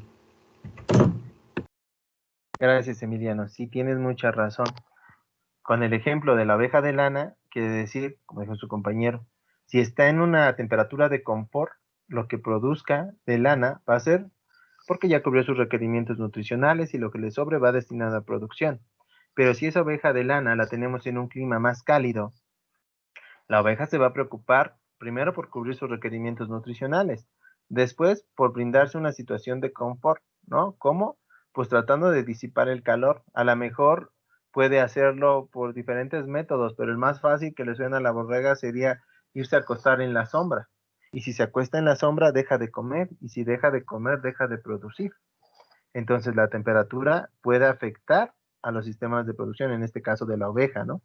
Gracias, Emiliano. Sí, tienes mucha razón. Con el ejemplo de la oveja de lana, quiere decir, como dijo su compañero, si está en una temperatura de confort, lo que produzca de lana va a ser porque ya cubrió sus requerimientos nutricionales y lo que le sobre va destinado a producción. Pero si esa oveja de lana la tenemos en un clima más cálido, la oveja se va a preocupar primero por cubrir sus requerimientos nutricionales, después por brindarse una situación de confort, ¿no? ¿Cómo? Pues tratando de disipar el calor. A lo mejor puede hacerlo por diferentes métodos, pero el más fácil que le suena a la borrega sería irse a acostar en la sombra. Y si se acuesta en la sombra, deja de comer, y si deja de comer, deja de producir. Entonces la temperatura puede afectar a los sistemas de producción, en este caso de la oveja, ¿no?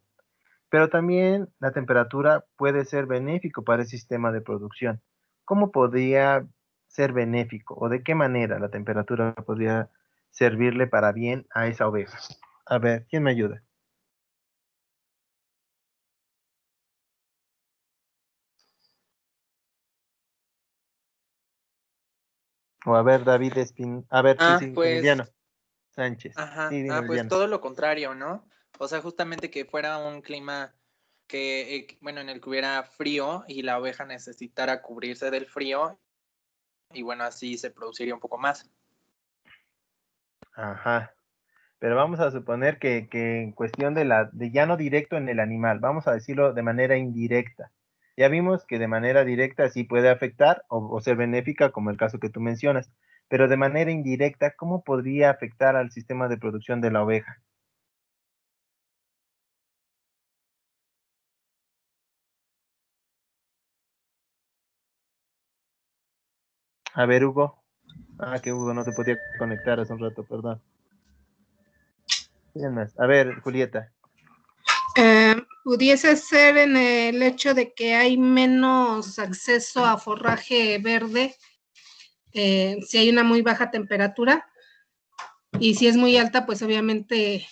Pero también la temperatura puede ser benéfico para el sistema de producción. ¿Cómo podría ser benéfico o de qué manera la temperatura podría servirle para bien a esa oveja? A ver, ¿quién me ayuda? O a ver, David Espín. A ver, sí, Pues, Emiliano Sánchez. ajá, Sí, dime, pues Emiliano. todo lo contrario, ¿no? O sea, justamente que fuera un clima que, bueno, en el que hubiera frío y la oveja necesitara cubrirse del frío y bueno, así se produciría un poco más. Ajá. Pero vamos a suponer que en cuestión de ya no directo en el animal, vamos a decirlo de manera indirecta. Ya vimos que de manera directa sí puede afectar o ser benéfica, como el caso que tú mencionas, pero de manera indirecta, ¿cómo podría afectar al sistema de producción de la oveja? A ver, Hugo. Ah, que Hugo no te podía conectar hace un rato, perdón. ¿Quién más? A ver, Julieta. Pudiese ser en el hecho de que hay menos acceso a forraje verde si hay una muy baja temperatura, y si es muy alta, pues obviamente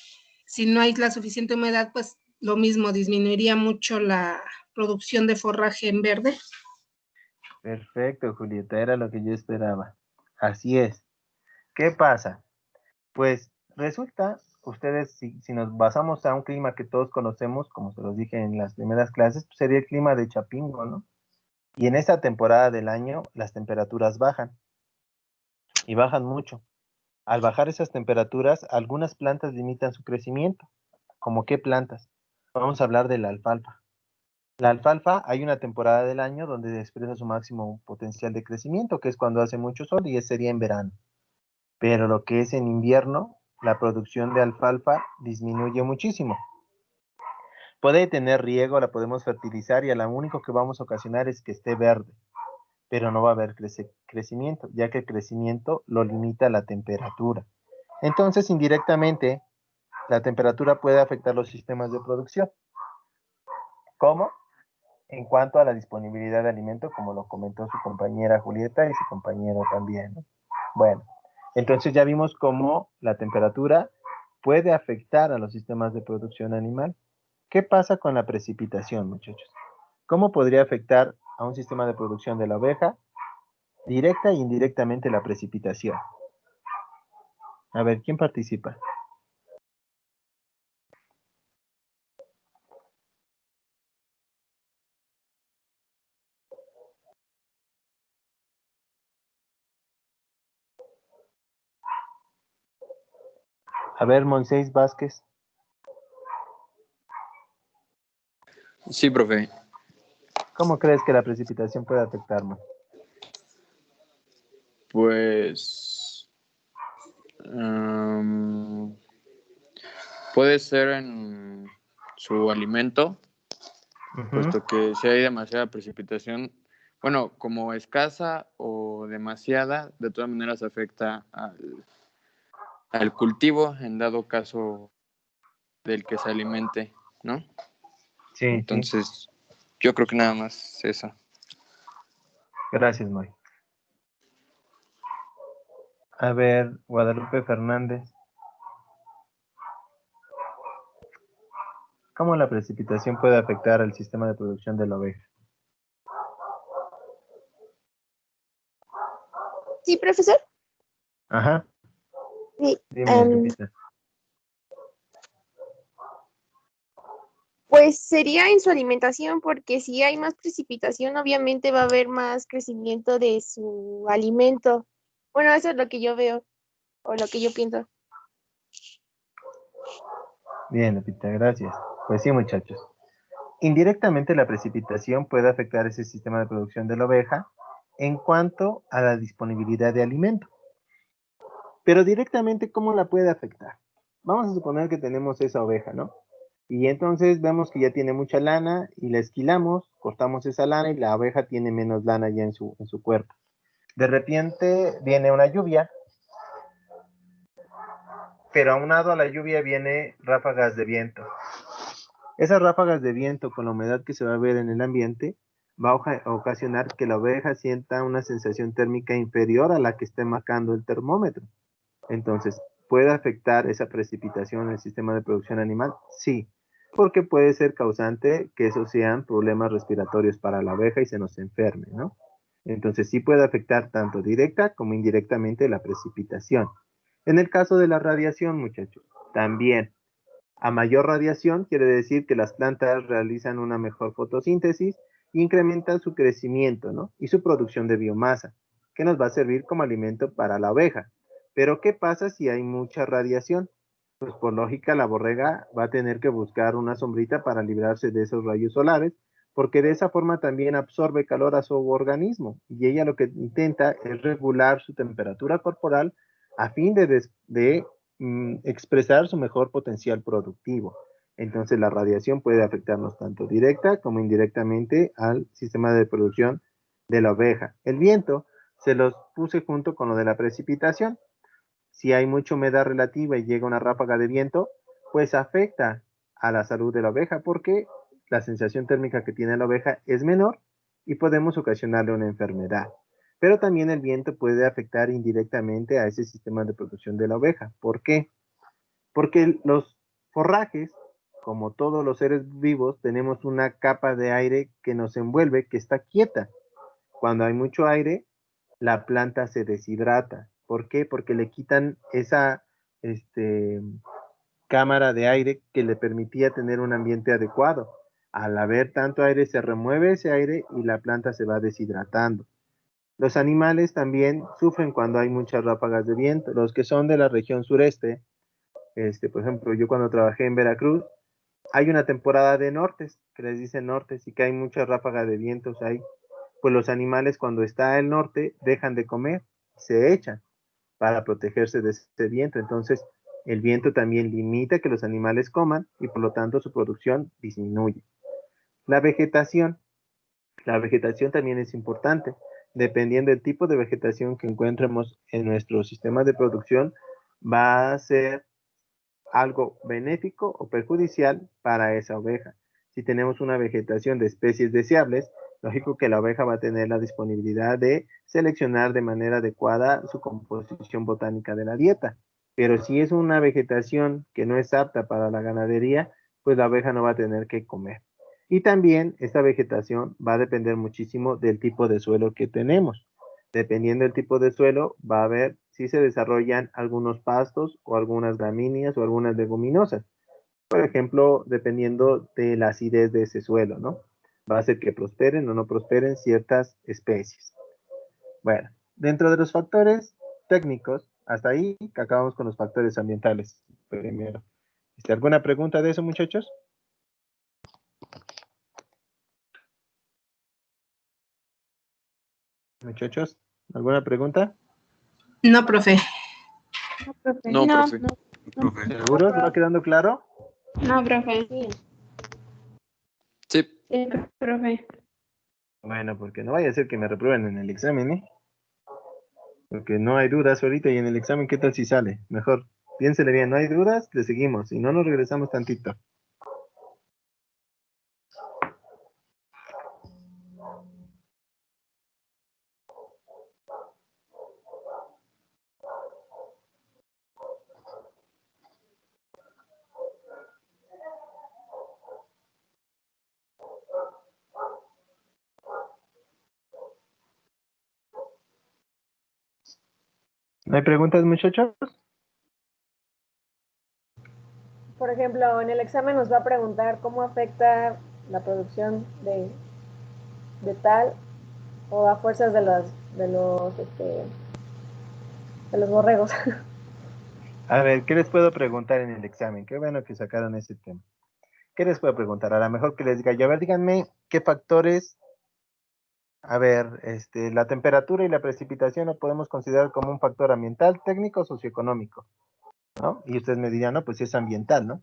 si no hay la suficiente humedad, pues lo mismo, disminuiría mucho la producción de forraje en verde. Perfecto, Julieta, era lo que yo esperaba. Así es. ¿Qué pasa? Pues resulta ustedes, si nos basamos a un clima que todos conocemos, como se los dije en las primeras clases, pues sería el clima de Chapingo, ¿no? Y en esta temporada del año las temperaturas bajan, y bajan mucho. Al bajar esas temperaturas, algunas plantas limitan su crecimiento. ¿Cómo qué plantas? Vamos a hablar de la alfalfa. La alfalfa, hay una temporada del año donde expresa su máximo potencial de crecimiento, que es cuando hace mucho sol, y ese sería en verano. Pero lo que es en invierno, la producción de alfalfa disminuye muchísimo. Puede tener riego, la podemos fertilizar y a lo único que vamos a ocasionar es que esté verde, pero no va a haber crecimiento, ya que el crecimiento lo limita la temperatura. Entonces, indirectamente, la temperatura puede afectar los sistemas de producción. ¿Cómo? En cuanto a la disponibilidad de alimento, como lo comentó su compañera Julieta y su compañero también, ¿no? Bueno, entonces ya vimos cómo la temperatura puede afectar a los sistemas de producción animal. ¿Qué pasa con la precipitación, muchachos? ¿Cómo podría afectar a un sistema de producción de la oveja? Directa e indirectamente la precipitación. A ver, ¿quién participa? A ver, Moisés Vázquez. Sí, profe. ¿Cómo crees que la precipitación puede afectarnos? Pues puede ser en su alimento, puesto que si hay demasiada precipitación, bueno, como escasa o demasiada, de todas maneras afecta al cultivo, en dado caso del que se alimente, ¿no? Sí. Entonces, yo creo que nada más eso. Gracias, Moy. A ver, Guadalupe Fernández. ¿Cómo la precipitación puede afectar al sistema de producción de la oveja? Sí, profesor. Ajá. Sí, Dime, Lupita. pues sería en su alimentación, porque si hay más precipitación, obviamente va a haber más crecimiento de su alimento. Bueno, eso es lo que yo veo, o lo que yo pienso. Bien, Lupita, gracias. Pues sí, muchachos. Indirectamente la precipitación puede afectar ese sistema de producción de la oveja en cuanto a la disponibilidad de alimento. Pero directamente, ¿cómo la puede afectar? Vamos a suponer que tenemos esa oveja, ¿no? Y entonces vemos que ya tiene mucha lana y la esquilamos, cortamos esa lana y la oveja tiene menos lana ya en su cuerpo. De repente viene una lluvia, pero aunado a la lluvia viene ráfagas de viento. Esas ráfagas de viento con la humedad que se va a ver en el ambiente va a ocasionar que la oveja sienta una sensación térmica inferior a la que esté marcando el termómetro. Entonces, ¿puede afectar esa precipitación en el sistema de producción animal? Sí, porque puede ser causante que esos sean problemas respiratorios para la oveja y se nos enferme, ¿no? Entonces, sí puede afectar tanto directa como indirectamente la precipitación. En el caso de la radiación, muchachos, también. A mayor radiación quiere decir que las plantas realizan una mejor fotosíntesis e incrementan su crecimiento, ¿no? Y su producción de biomasa, que nos va a servir como alimento para la oveja. Pero ¿qué pasa si hay mucha radiación? Pues por lógica la borrega va a tener que buscar una sombrita para librarse de esos rayos solares, porque de esa forma también absorbe calor a su organismo y ella lo que intenta es regular su temperatura corporal a fin de expresar su mejor potencial productivo. Entonces la radiación puede afectarnos tanto directa como indirectamente al sistema de producción de la oveja. El viento se los puse junto con lo de la precipitación. Si hay mucha humedad relativa y llega una ráfaga de viento, pues afecta a la salud de la oveja porque la sensación térmica que tiene la oveja es menor y podemos ocasionarle una enfermedad. Pero también el viento puede afectar indirectamente a ese sistema de producción de la oveja. ¿Por qué? Porque los forrajes, como todos los seres vivos, tenemos una capa de aire que nos envuelve, que está quieta. Cuando hay mucho aire, la planta se deshidrata. ¿Por qué? Porque le quitan cámara de aire que le permitía tener un ambiente adecuado. Al haber tanto aire, se remueve ese aire y la planta se va deshidratando. Los animales también sufren cuando hay muchas ráfagas de viento. Los que son de la región sureste, por ejemplo, yo cuando trabajé en Veracruz, hay una temporada de nortes, que les dicen nortes, y que hay muchas ráfagas de vientos ahí. Pues los animales cuando está el norte dejan de comer, se echan para protegerse de ese viento. Entonces, el viento también limita que los animales coman y por lo tanto su producción disminuye. La vegetación también es importante. Dependiendo del tipo de vegetación que encontremos en nuestro sistema de producción, va a ser algo benéfico o perjudicial para esa oveja. Si tenemos una vegetación de especies deseables, lógico que la oveja va a tener la disponibilidad de seleccionar de manera adecuada su composición botánica de la dieta. Pero si es una vegetación que no es apta para la ganadería, pues la oveja no va a tener que comer. Y también esta vegetación va a depender muchísimo del tipo de suelo que tenemos. Dependiendo del tipo de suelo, va a haber si se desarrollan algunos pastos o algunas gramíneas o algunas leguminosas. Por ejemplo, dependiendo de la acidez de ese suelo, ¿no? Va a hacer que prosperen o no prosperen ciertas especies. Bueno, dentro de los factores técnicos, hasta ahí que acabamos con los factores ambientales primero. ¿Alguna pregunta de eso, muchachos? Muchachos, ¿alguna pregunta? No, profe. No, profe. No, profe. ¿Seguro? ¿Va quedando claro? No, profe. Sí. Sí, profe. Bueno, porque no vaya a ser que me reprueben en el examen, ¿eh? Porque no hay dudas ahorita y en el examen, ¿qué tal si sale? Mejor, piénsele bien, no hay dudas, le seguimos. Si no, nos regresamos tantito. ¿No hay preguntas, muchachos? Por ejemplo, en el examen nos va a preguntar cómo afecta la producción de tal o a fuerzas de los borregos. A ver, ¿qué les puedo preguntar en el examen? Qué bueno que sacaron ese tema. ¿Qué les puedo preguntar? A lo mejor que les diga yo, a ver, díganme qué factores, a ver, la temperatura y la precipitación lo podemos considerar como un factor ambiental, técnico o socioeconómico, ¿no? Y ustedes me dirían, no, pues es ambiental, ¿no?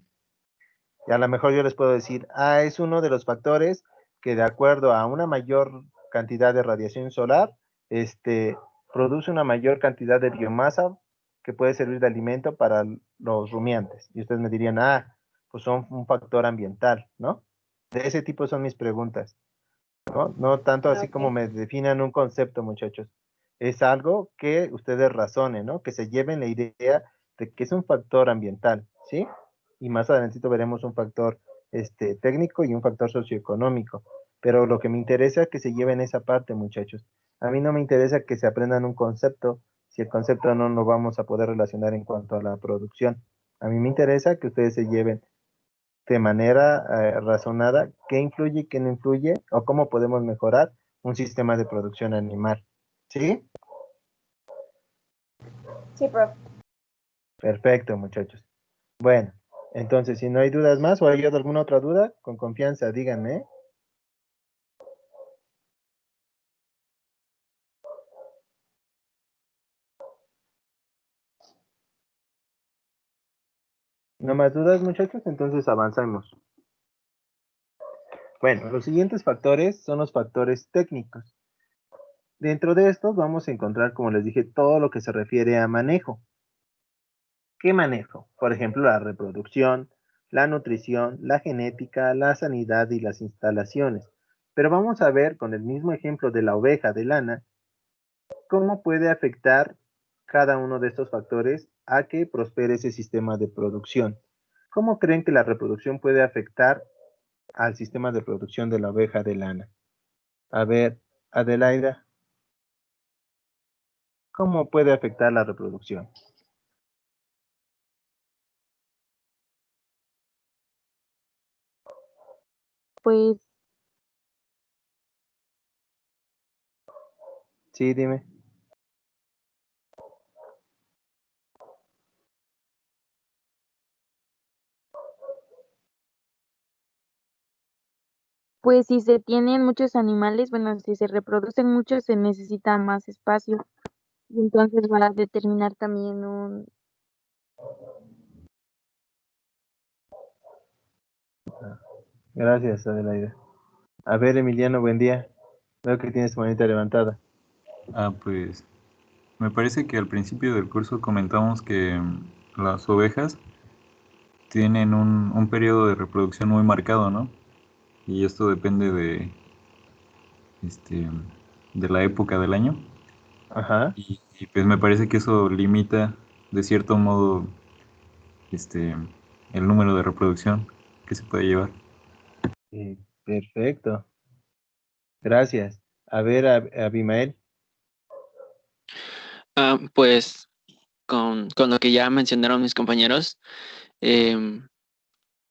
Y a lo mejor yo les puedo decir, es uno de los factores que de acuerdo a una mayor cantidad de radiación solar, produce una mayor cantidad de biomasa que puede servir de alimento para los rumiantes. Y ustedes me dirían, pues son un factor ambiental, ¿no? De ese tipo son mis preguntas, ¿no? No tanto así como me definan un concepto, muchachos. Es algo que ustedes razonen, ¿no? Que se lleven la idea de que es un factor ambiental, ¿sí? Y más adelantito veremos un factor técnico y un factor socioeconómico. Pero lo que me interesa es que se lleven esa parte, muchachos. A mí no me interesa que se aprendan un concepto si el concepto no lo vamos a poder relacionar en cuanto a la producción. A mí me interesa que ustedes se lleven de manera razonada qué influye y qué no influye o cómo podemos mejorar un sistema de producción animal. ¿Sí? Sí, profe. Perfecto, muchachos. Bueno, entonces, si no hay dudas más o hay alguna otra duda, con confianza, díganme. ¿No más dudas, muchachos? Entonces avanzamos. Bueno, los siguientes factores son los factores técnicos. Dentro de estos vamos a encontrar, como les dije, todo lo que se refiere a manejo. ¿Qué manejo? Por ejemplo, la reproducción, la nutrición, la genética, la sanidad y las instalaciones. Pero vamos a ver con el mismo ejemplo de la oveja de lana, cómo puede afectar cada uno de estos factores a que prospere ese sistema de producción. ¿Cómo creen que la reproducción puede afectar al sistema de producción de la oveja de lana? A ver, Adelaida, ¿cómo puede afectar la reproducción? pues Sí, dime. Pues si se tienen muchos animales, bueno, si se reproducen muchos, se necesita más espacio. Y entonces va a determinar también un... Gracias, Adelaida. A ver, Emiliano, buen día. Veo que tienes tu manita levantada. Pues me parece que al principio del curso comentamos que las ovejas tienen un periodo de reproducción muy marcado, ¿no? Y esto depende de la época del año. Ajá. Y pues me parece que eso limita de cierto modo el número de reproducción que se puede llevar. Perfecto. Gracias. A ver, Abimael. Pues con lo que ya mencionaron mis compañeros,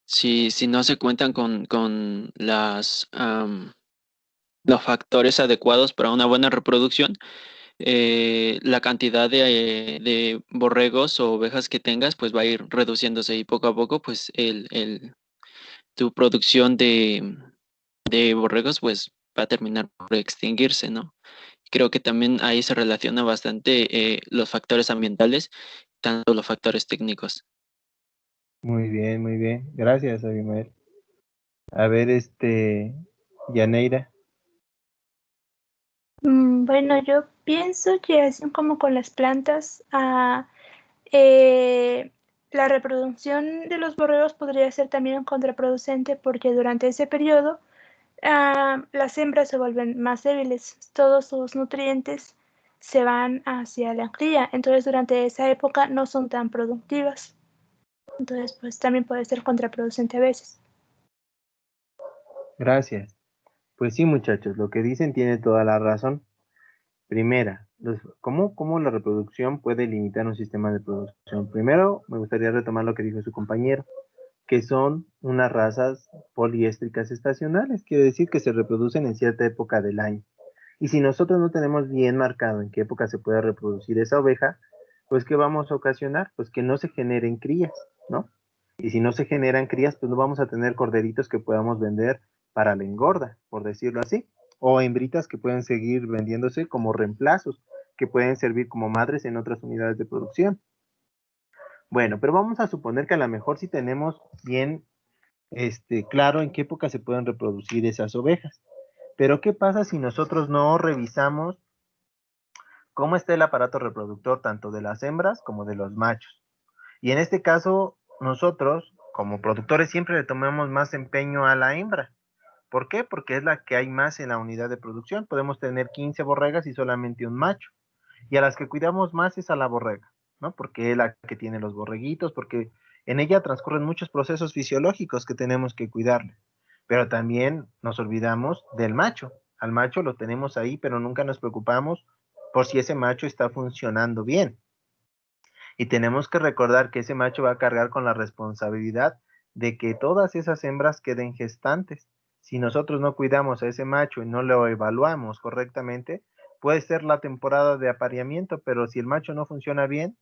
si no se cuentan con los factores adecuados para una buena reproducción, la cantidad de borregos o ovejas que tengas pues va a ir reduciéndose y poco a poco pues tu producción de borregos pues va a terminar por extinguirse, ¿no? Creo que también ahí se relaciona bastante los factores ambientales, tanto los factores técnicos. Muy bien, muy bien. Gracias, Abimael. A ver, Yaneira. Bueno, yo pienso que así como con las plantas, la reproducción de los borregos podría ser también contraproducente porque durante ese periodo las hembras se vuelven más débiles, todos sus nutrientes se van hacia la cría, entonces durante esa época no son tan productivas. Entonces, pues también puede ser contraproducente a veces. Gracias. Pues sí, muchachos, lo que dicen tiene toda la razón. Primera, ¿cómo la reproducción puede limitar un sistema de producción? Primero, me gustaría retomar lo que dijo su compañero, que son unas razas poliéstricas estacionales, quiere decir que se reproducen en cierta época del año. Y si nosotros no tenemos bien marcado en qué época se puede reproducir esa oveja, pues ¿qué vamos a ocasionar? Pues que no se generen crías, ¿no? Y si no se generan crías, pues no vamos a tener corderitos que podamos vender para la engorda, por decirlo así, o hembritas que pueden seguir vendiéndose como reemplazos, que pueden servir como madres en otras unidades de producción. Bueno, pero vamos a suponer que a lo mejor sí tenemos bien claro en qué época se pueden reproducir esas ovejas. Pero ¿qué pasa si nosotros no revisamos cómo está el aparato reproductor tanto de las hembras como de los machos? Y en este caso, nosotros, como productores, siempre le tomamos más empeño a la hembra. ¿Por qué? Porque es la que hay más en la unidad de producción. Podemos tener 15 borregas y solamente un macho. Y a las que cuidamos más es a la borrega, ¿no? Porque es la que tiene los borreguitos, porque en ella transcurren muchos procesos fisiológicos que tenemos que cuidarle. Pero también nos olvidamos del macho. Al macho lo tenemos ahí, pero nunca nos preocupamos por si ese macho está funcionando bien. Y tenemos que recordar que ese macho va a cargar con la responsabilidad de que todas esas hembras queden gestantes. Si nosotros no cuidamos a ese macho y no lo evaluamos correctamente, puede ser la temporada de apareamiento, pero si el macho no funciona bien,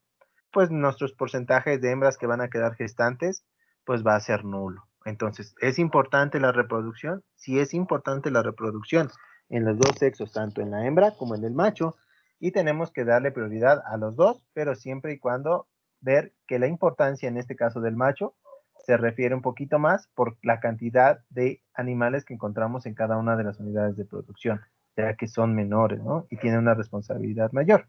pues nuestros porcentajes de hembras que van a quedar gestantes, pues va a ser nulo. Entonces, ¿es importante la reproducción? Sí, es importante la reproducción en los dos sexos, tanto en la hembra como en el macho, y tenemos que darle prioridad a los dos, pero siempre y cuando ver que la importancia en este caso del macho se refiere un poquito más por la cantidad de animales que encontramos en cada una de las unidades de producción, ya que son menores, ¿no? Y tienen una responsabilidad mayor.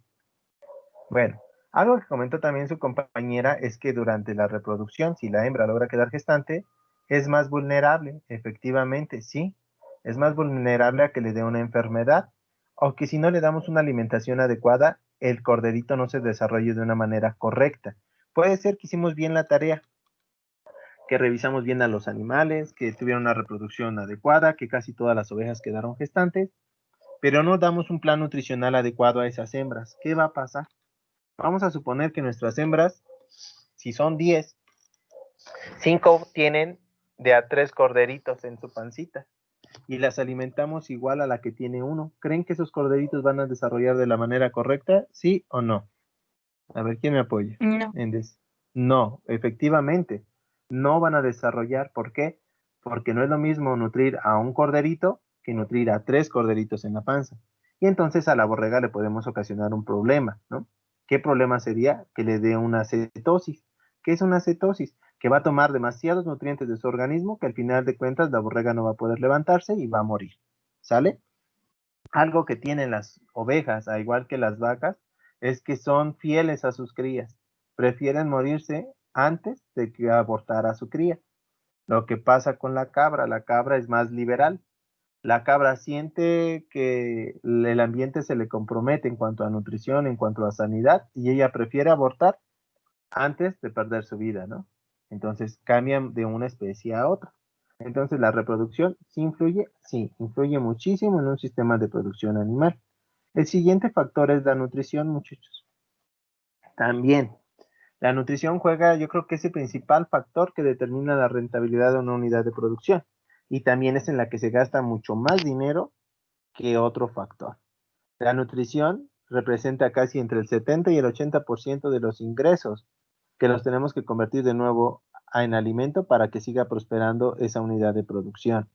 Bueno, algo que comentó también su compañera es que durante la reproducción, si la hembra logra quedar gestante, es más vulnerable, efectivamente, sí, es más vulnerable a que le dé una enfermedad, o que si no le damos una alimentación adecuada, el corderito no se desarrolle de una manera correcta. Puede ser que hicimos bien la tarea, que revisamos bien a los animales, que tuvieron una reproducción adecuada, que casi todas las ovejas quedaron gestantes, pero no damos un plan nutricional adecuado a esas hembras. ¿Qué va a pasar? Vamos a suponer que nuestras hembras, si son 10, 5 tienen de a 3 corderitos en su pancita y las alimentamos igual a la que tiene uno. ¿Creen que esos corderitos van a desarrollar de la manera correcta? ¿Sí o no? A ver, ¿quién me apoya? No. No, efectivamente, no van a desarrollar. ¿Por qué? Porque no es lo mismo nutrir a un corderito que nutrir a 3 corderitos en la panza. Y entonces a la borrega le podemos ocasionar un problema, ¿no? ¿Qué problema sería? Que le dé una cetosis. ¿Qué es una cetosis? Que va a tomar demasiados nutrientes de su organismo que al final de cuentas la borrega no va a poder levantarse y va a morir. ¿Sale? Algo que tienen las ovejas, al igual que las vacas, es que son fieles a sus crías. Prefieren morirse antes de que abortar a su cría. Lo que pasa con la cabra es más liberal. La cabra siente que el ambiente se le compromete en cuanto a nutrición, en cuanto a sanidad, y ella prefiere abortar antes de perder su vida, ¿no? Entonces cambian de una especie a otra. Entonces la reproducción sí influye muchísimo en un sistema de producción animal. El siguiente factor es la nutrición, muchachos. También, la nutrición juega, yo creo que es el principal factor que determina la rentabilidad de una unidad de producción. Y también es en la que se gasta mucho más dinero que otro factor. La nutrición representa casi entre el 70 y el 80% de los ingresos que los tenemos que convertir de nuevo en alimento para que siga prosperando esa unidad de producción.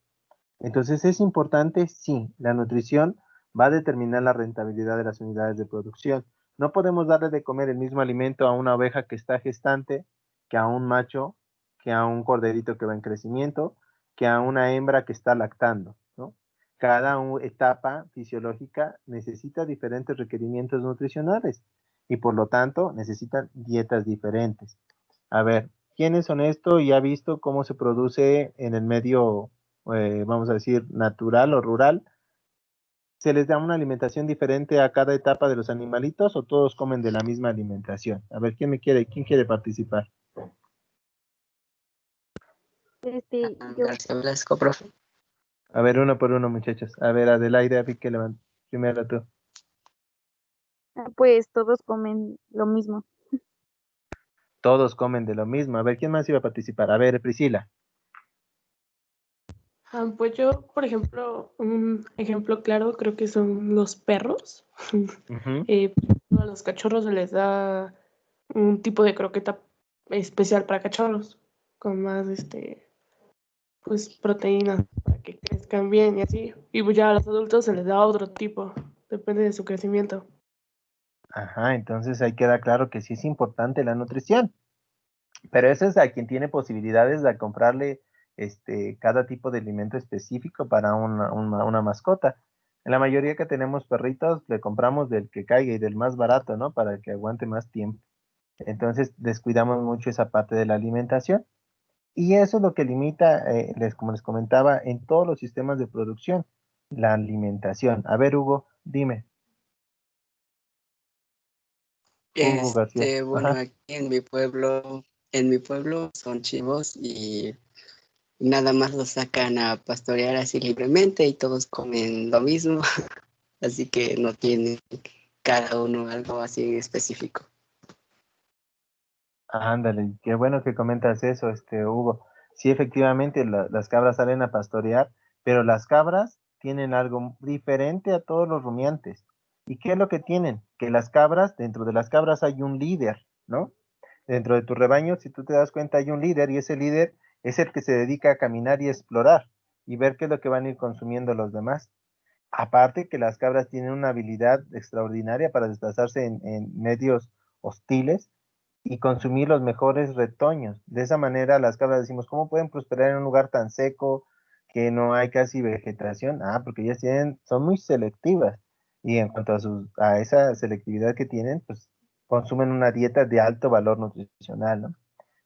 Entonces, ¿es importante? Sí, la nutrición va a determinar la rentabilidad de las unidades de producción. No podemos darle de comer el mismo alimento a una oveja que está gestante, que a un macho, que a un corderito que va en crecimiento, que a una hembra que está lactando, ¿no? Cada etapa fisiológica necesita diferentes requerimientos nutricionales y por lo tanto necesitan dietas diferentes. A ver, ¿quién es honesto y ha visto cómo se produce en el medio, vamos a decir, natural o rural? ¿Se les da una alimentación diferente a cada etapa de los animalitos o todos comen de la misma alimentación? A ver, ¿quién quiere participar? Yo. García Blasco, profe. A ver, uno por uno, muchachos. A ver, Adelaide, vi que levantó. Primero tú. Pues todos comen lo mismo. Todos comen de lo mismo. A ver, ¿quién más iba a participar? A ver, Priscila. Pues yo, por ejemplo, un ejemplo claro creo que son los perros. A los cachorros se les da un tipo de croqueta especial para cachorros, con más pues proteínas para que crezcan bien y así. Y pues ya a los adultos se les da otro tipo, depende de su crecimiento. Ajá, entonces ahí queda claro que sí es importante la nutrición. Pero eso es a quien tiene posibilidades de comprarle cada tipo de alimento específico para una mascota. En la mayoría que tenemos perritos, le compramos del que caiga y del más barato, ¿no? Para que aguante más tiempo. Entonces, descuidamos mucho esa parte de la alimentación. Y eso es lo que limita, como les comentaba, en todos los sistemas de producción, la alimentación. A ver, Hugo, dime. Hugo García. Bueno, Ajá. aquí en mi pueblo son chivos y nada más los sacan a pastorear así libremente y todos comen lo mismo, así que no tiene cada uno algo así específico. Ándale, qué bueno que comentas eso, Hugo. Sí, efectivamente, las cabras salen a pastorear, pero las cabras tienen algo diferente a todos los rumiantes. ¿Y qué es lo que tienen? Que las cabras, dentro de las cabras hay un líder, ¿no? Dentro de tu rebaño, si tú te das cuenta, hay un líder y ese líder es el que se dedica a caminar y explorar y ver qué es lo que van a ir consumiendo los demás. Aparte que las cabras tienen una habilidad extraordinaria para desplazarse en medios hostiles y consumir los mejores retoños. De esa manera las cabras decimos, ¿cómo pueden prosperar en un lugar tan seco que no hay casi vegetación? Ah, porque ellas son muy selectivas y en cuanto a esa selectividad que tienen, pues consumen una dieta de alto valor nutricional, ¿no?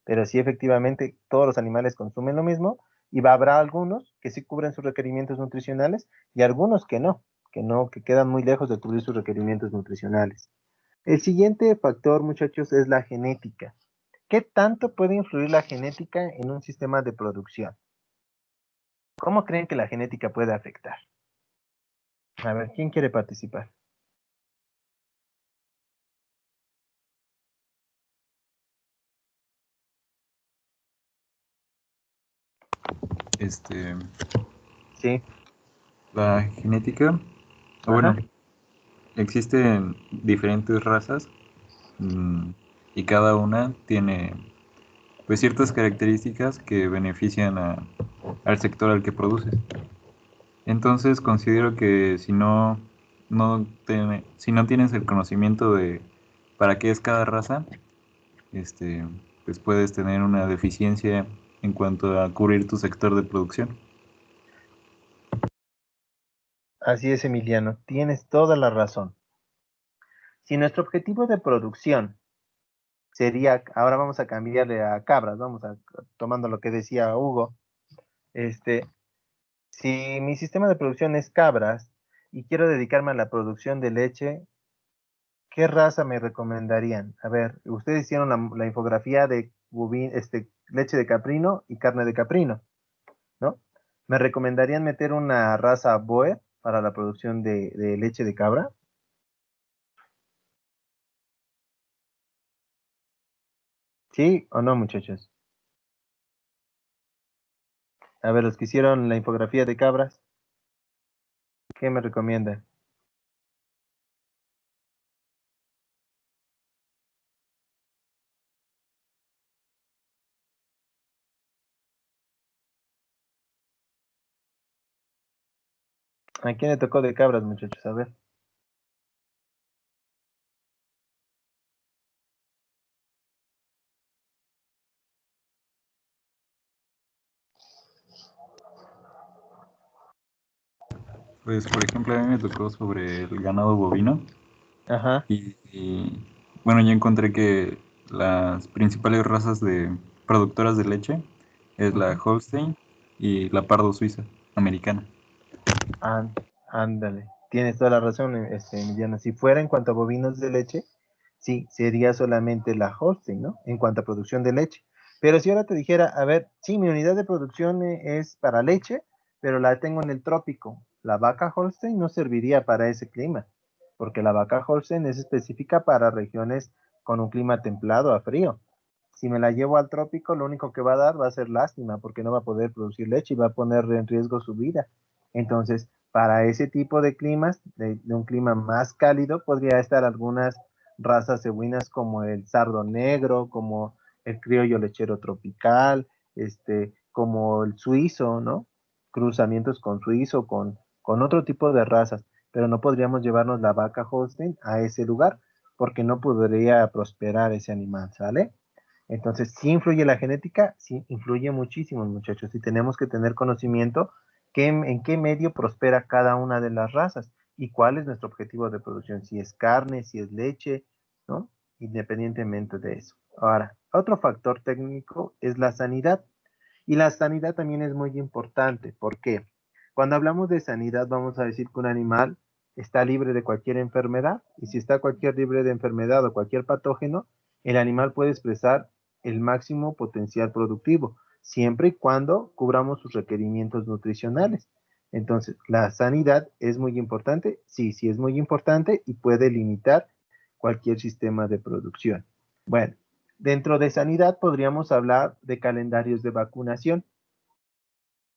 Pero sí, efectivamente, todos los animales consumen lo mismo y habrá algunos que sí cubren sus requerimientos nutricionales y algunos que quedan muy lejos de cubrir sus requerimientos nutricionales. El siguiente factor, muchachos, es la genética. ¿Qué tanto puede influir la genética en un sistema de producción? ¿Cómo creen que la genética puede afectar? A ver, ¿quién quiere participar? Sí. La genética, bueno, existen diferentes razas y cada una tiene pues ciertas características que benefician al sector al que produces. Entonces considero que si no tienes el conocimiento de para qué es cada raza, pues puedes tener una deficiencia en cuanto a cubrir tu sector de producción. Así es, Emiliano, tienes toda la razón. Si nuestro objetivo de producción sería, ahora vamos a cambiarle a cabras, tomando lo que decía Hugo, si mi sistema de producción es cabras y quiero dedicarme a la producción de leche, ¿qué raza me recomendarían? A ver, ustedes hicieron la infografía de leche de caprino y carne de caprino, ¿no? ¿Me recomendarían meter una raza Boer para la producción de leche de cabra? ¿Sí o no, muchachos? A ver, los que hicieron la infografía de cabras, ¿qué me recomiendan? ¿A quién le tocó de cabras, muchachos? A ver. Pues, por ejemplo, a mí me tocó sobre el ganado bovino. Ajá. Y, bueno, yo encontré que las principales razas de productoras de leche es la Holstein y la Pardo Suiza americana. Ándale, tienes toda la razón, Emiliano. Si fuera en cuanto a bovinos de leche, sí, sería solamente la Holstein, ¿no? En cuanto a producción de leche. Pero si ahora te dijera, a ver, sí, mi unidad de producción es para leche, pero la tengo en el trópico. La vaca Holstein no serviría para ese clima, porque la vaca Holstein es específica para regiones con un clima templado a frío. Si me la llevo al trópico, lo único que va a dar va a ser lástima, porque no va a poder producir leche y va a poner en riesgo su vida. Entonces, para ese tipo de climas, de un clima más cálido, podría estar algunas razas cebuinas como el sardo negro, como el criollo lechero tropical, como el suizo, ¿no? Cruzamientos con suizo, con otro tipo de razas, pero no podríamos llevarnos la vaca Holstein a ese lugar porque no podría prosperar ese animal, ¿sale? Entonces, ¿sí influye la genética? Sí, influye muchísimo, muchachos, y tenemos que tener conocimiento en qué medio prospera cada una de las razas y cuál es nuestro objetivo de producción, si es carne, si es leche, ¿no? Independientemente de eso. Ahora, otro factor técnico es la sanidad. Y la sanidad también es muy importante. ¿Por qué? Cuando hablamos de sanidad, vamos a decir que un animal está libre de cualquier enfermedad. Y si está libre de enfermedad o cualquier patógeno, el animal puede expresar el máximo potencial productivo, siempre y cuando cubramos sus requerimientos nutricionales. Entonces, la sanidad es muy importante. Sí, sí es muy importante y puede limitar cualquier sistema de producción. Bueno, dentro de sanidad podríamos hablar de calendarios de vacunación.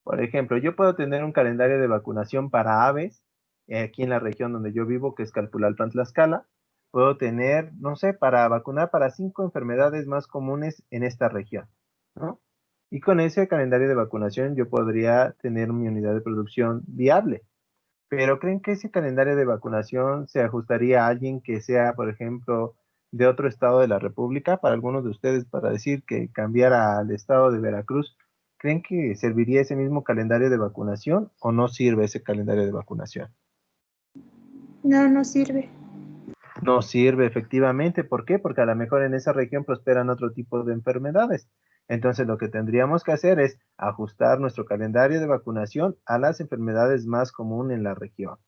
Por ejemplo, yo puedo tener un calendario de vacunación para aves, aquí en la región donde yo vivo, que es Calpulalpan, Tlaxcala. Puedo tener, no sé, para vacunar para 5 enfermedades más comunes en esta región, ¿no? Y con ese calendario de vacunación yo podría tener mi unidad de producción viable. Pero ¿creen que ese calendario de vacunación se ajustaría a alguien que sea, por ejemplo, de otro estado de la República? Para algunos de ustedes, para decir que cambiara al estado de Veracruz, ¿creen que serviría ese mismo calendario de vacunación o no sirve ese calendario de vacunación? No, no sirve. No sirve, efectivamente. ¿Por qué? Porque a lo mejor en esa región prosperan otro tipo de enfermedades. Entonces, lo que tendríamos que hacer es ajustar nuestro calendario de vacunación a las enfermedades más comunes en la región.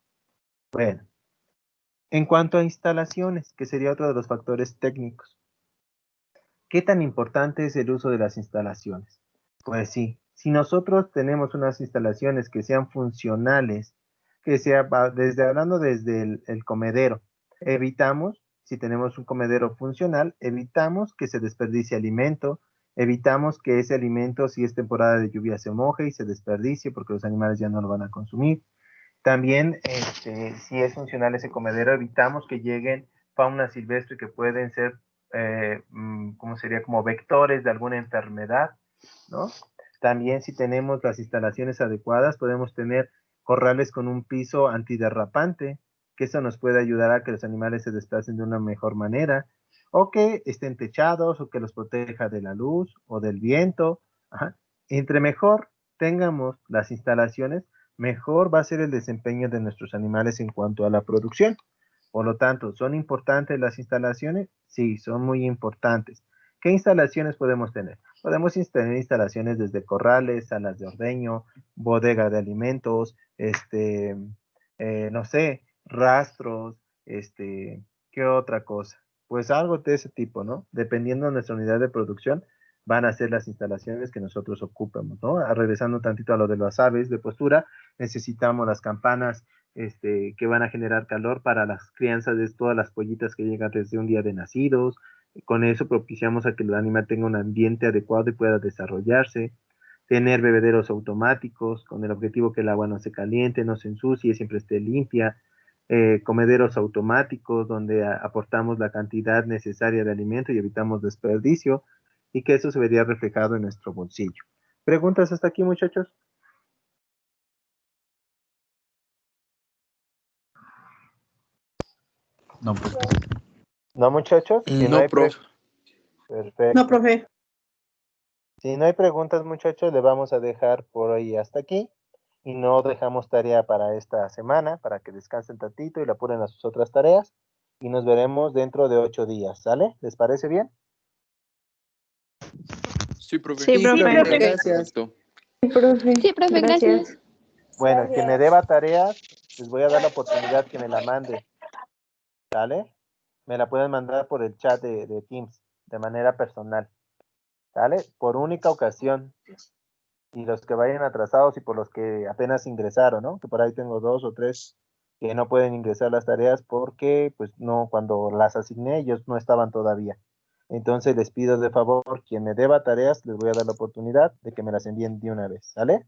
Bueno, en cuanto a instalaciones, que sería otro de los factores técnicos, ¿qué tan importante es el uso de las instalaciones? Pues sí, si nosotros tenemos unas instalaciones que sean funcionales, que sea hablando desde el comedero, evitamos, si tenemos un comedero funcional, evitamos que se desperdicie alimento, Evitamos que ese alimento, si es temporada de lluvia, se moje y se desperdicie porque los animales ya no lo van a consumir. También, si es funcional ese comedero, evitamos que lleguen fauna silvestre que pueden ser, ¿cómo sería? Como vectores de alguna enfermedad, ¿no? También si tenemos las instalaciones adecuadas, podemos tener corrales con un piso antiderrapante, que eso nos puede ayudar a que los animales se desplacen de una mejor manera, o que estén techados, o que los proteja de la luz o del viento. Ajá. Entre mejor tengamos las instalaciones, mejor va a ser el desempeño de nuestros animales en cuanto a la producción. Por lo tanto, ¿son importantes las instalaciones? Sí, son muy importantes. ¿Qué instalaciones podemos tener? Podemos tener instalaciones desde corrales, salas de ordeño, bodega de alimentos, no sé, rastros, ¿qué otra cosa? Pues algo de ese tipo, ¿no? Dependiendo de nuestra unidad de producción, van a ser las instalaciones que nosotros ocupemos, ¿no? Regresando tantito a lo de las aves de postura, necesitamos las campanas que van a generar calor para las crianzas de todas las pollitas que llegan desde un día de nacidos. Con eso propiciamos a que el animal tenga un ambiente adecuado y pueda desarrollarse. Tener bebederos automáticos con el objetivo que el agua no se caliente, no se ensucie, siempre esté limpia. Comederos automáticos donde aportamos la cantidad necesaria de alimento y evitamos desperdicio, y que eso se vería reflejado en nuestro bolsillo. ¿Preguntas hasta aquí, muchachos? No, profe. ¿No, muchachos? Si No, profe. Perfecto. No, profe. Si no hay preguntas, muchachos, le vamos a dejar por hoy hasta aquí. Y no dejamos tarea para esta semana, para que descansen tantito y la apuren a sus otras tareas. Y nos veremos dentro de 8 días, ¿sale? ¿Les parece bien? Sí, profe. Sí, profe. Gracias. Sí, profe. Sí, profe, gracias. Bueno, el que me deba tareas, les voy a dar la oportunidad que me la mande, ¿sale? Me la pueden mandar por el chat de Teams, de manera personal, ¿sale? Por única ocasión. Y los que vayan atrasados y por los que apenas ingresaron, ¿no? Que por ahí tengo 2 o 3 que no pueden ingresar las tareas porque, pues, no, cuando las asigné, ellos no estaban todavía. Entonces, les pido de favor, quien me deba tareas, les voy a dar la oportunidad de que me las envíen de una vez, ¿sale?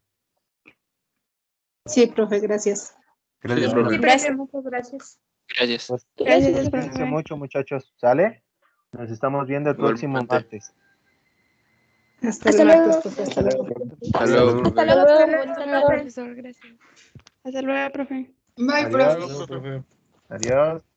Sí, profe, gracias. Gracias, Sí, profe. Gracias, muchas gracias. Gracias. Pues, Gracias, cuídense profe. mucho, muchachos, ¿sale? Nos estamos viendo el próximo Igualmente. martes. Hasta Hasta el martes, luego. profe. Hasta luego. Hasta luego, profe. Hasta luego, profe. Hasta luego, profesor. Gracias. Hasta luego, profe. Bye, Adiós. profe. Adiós.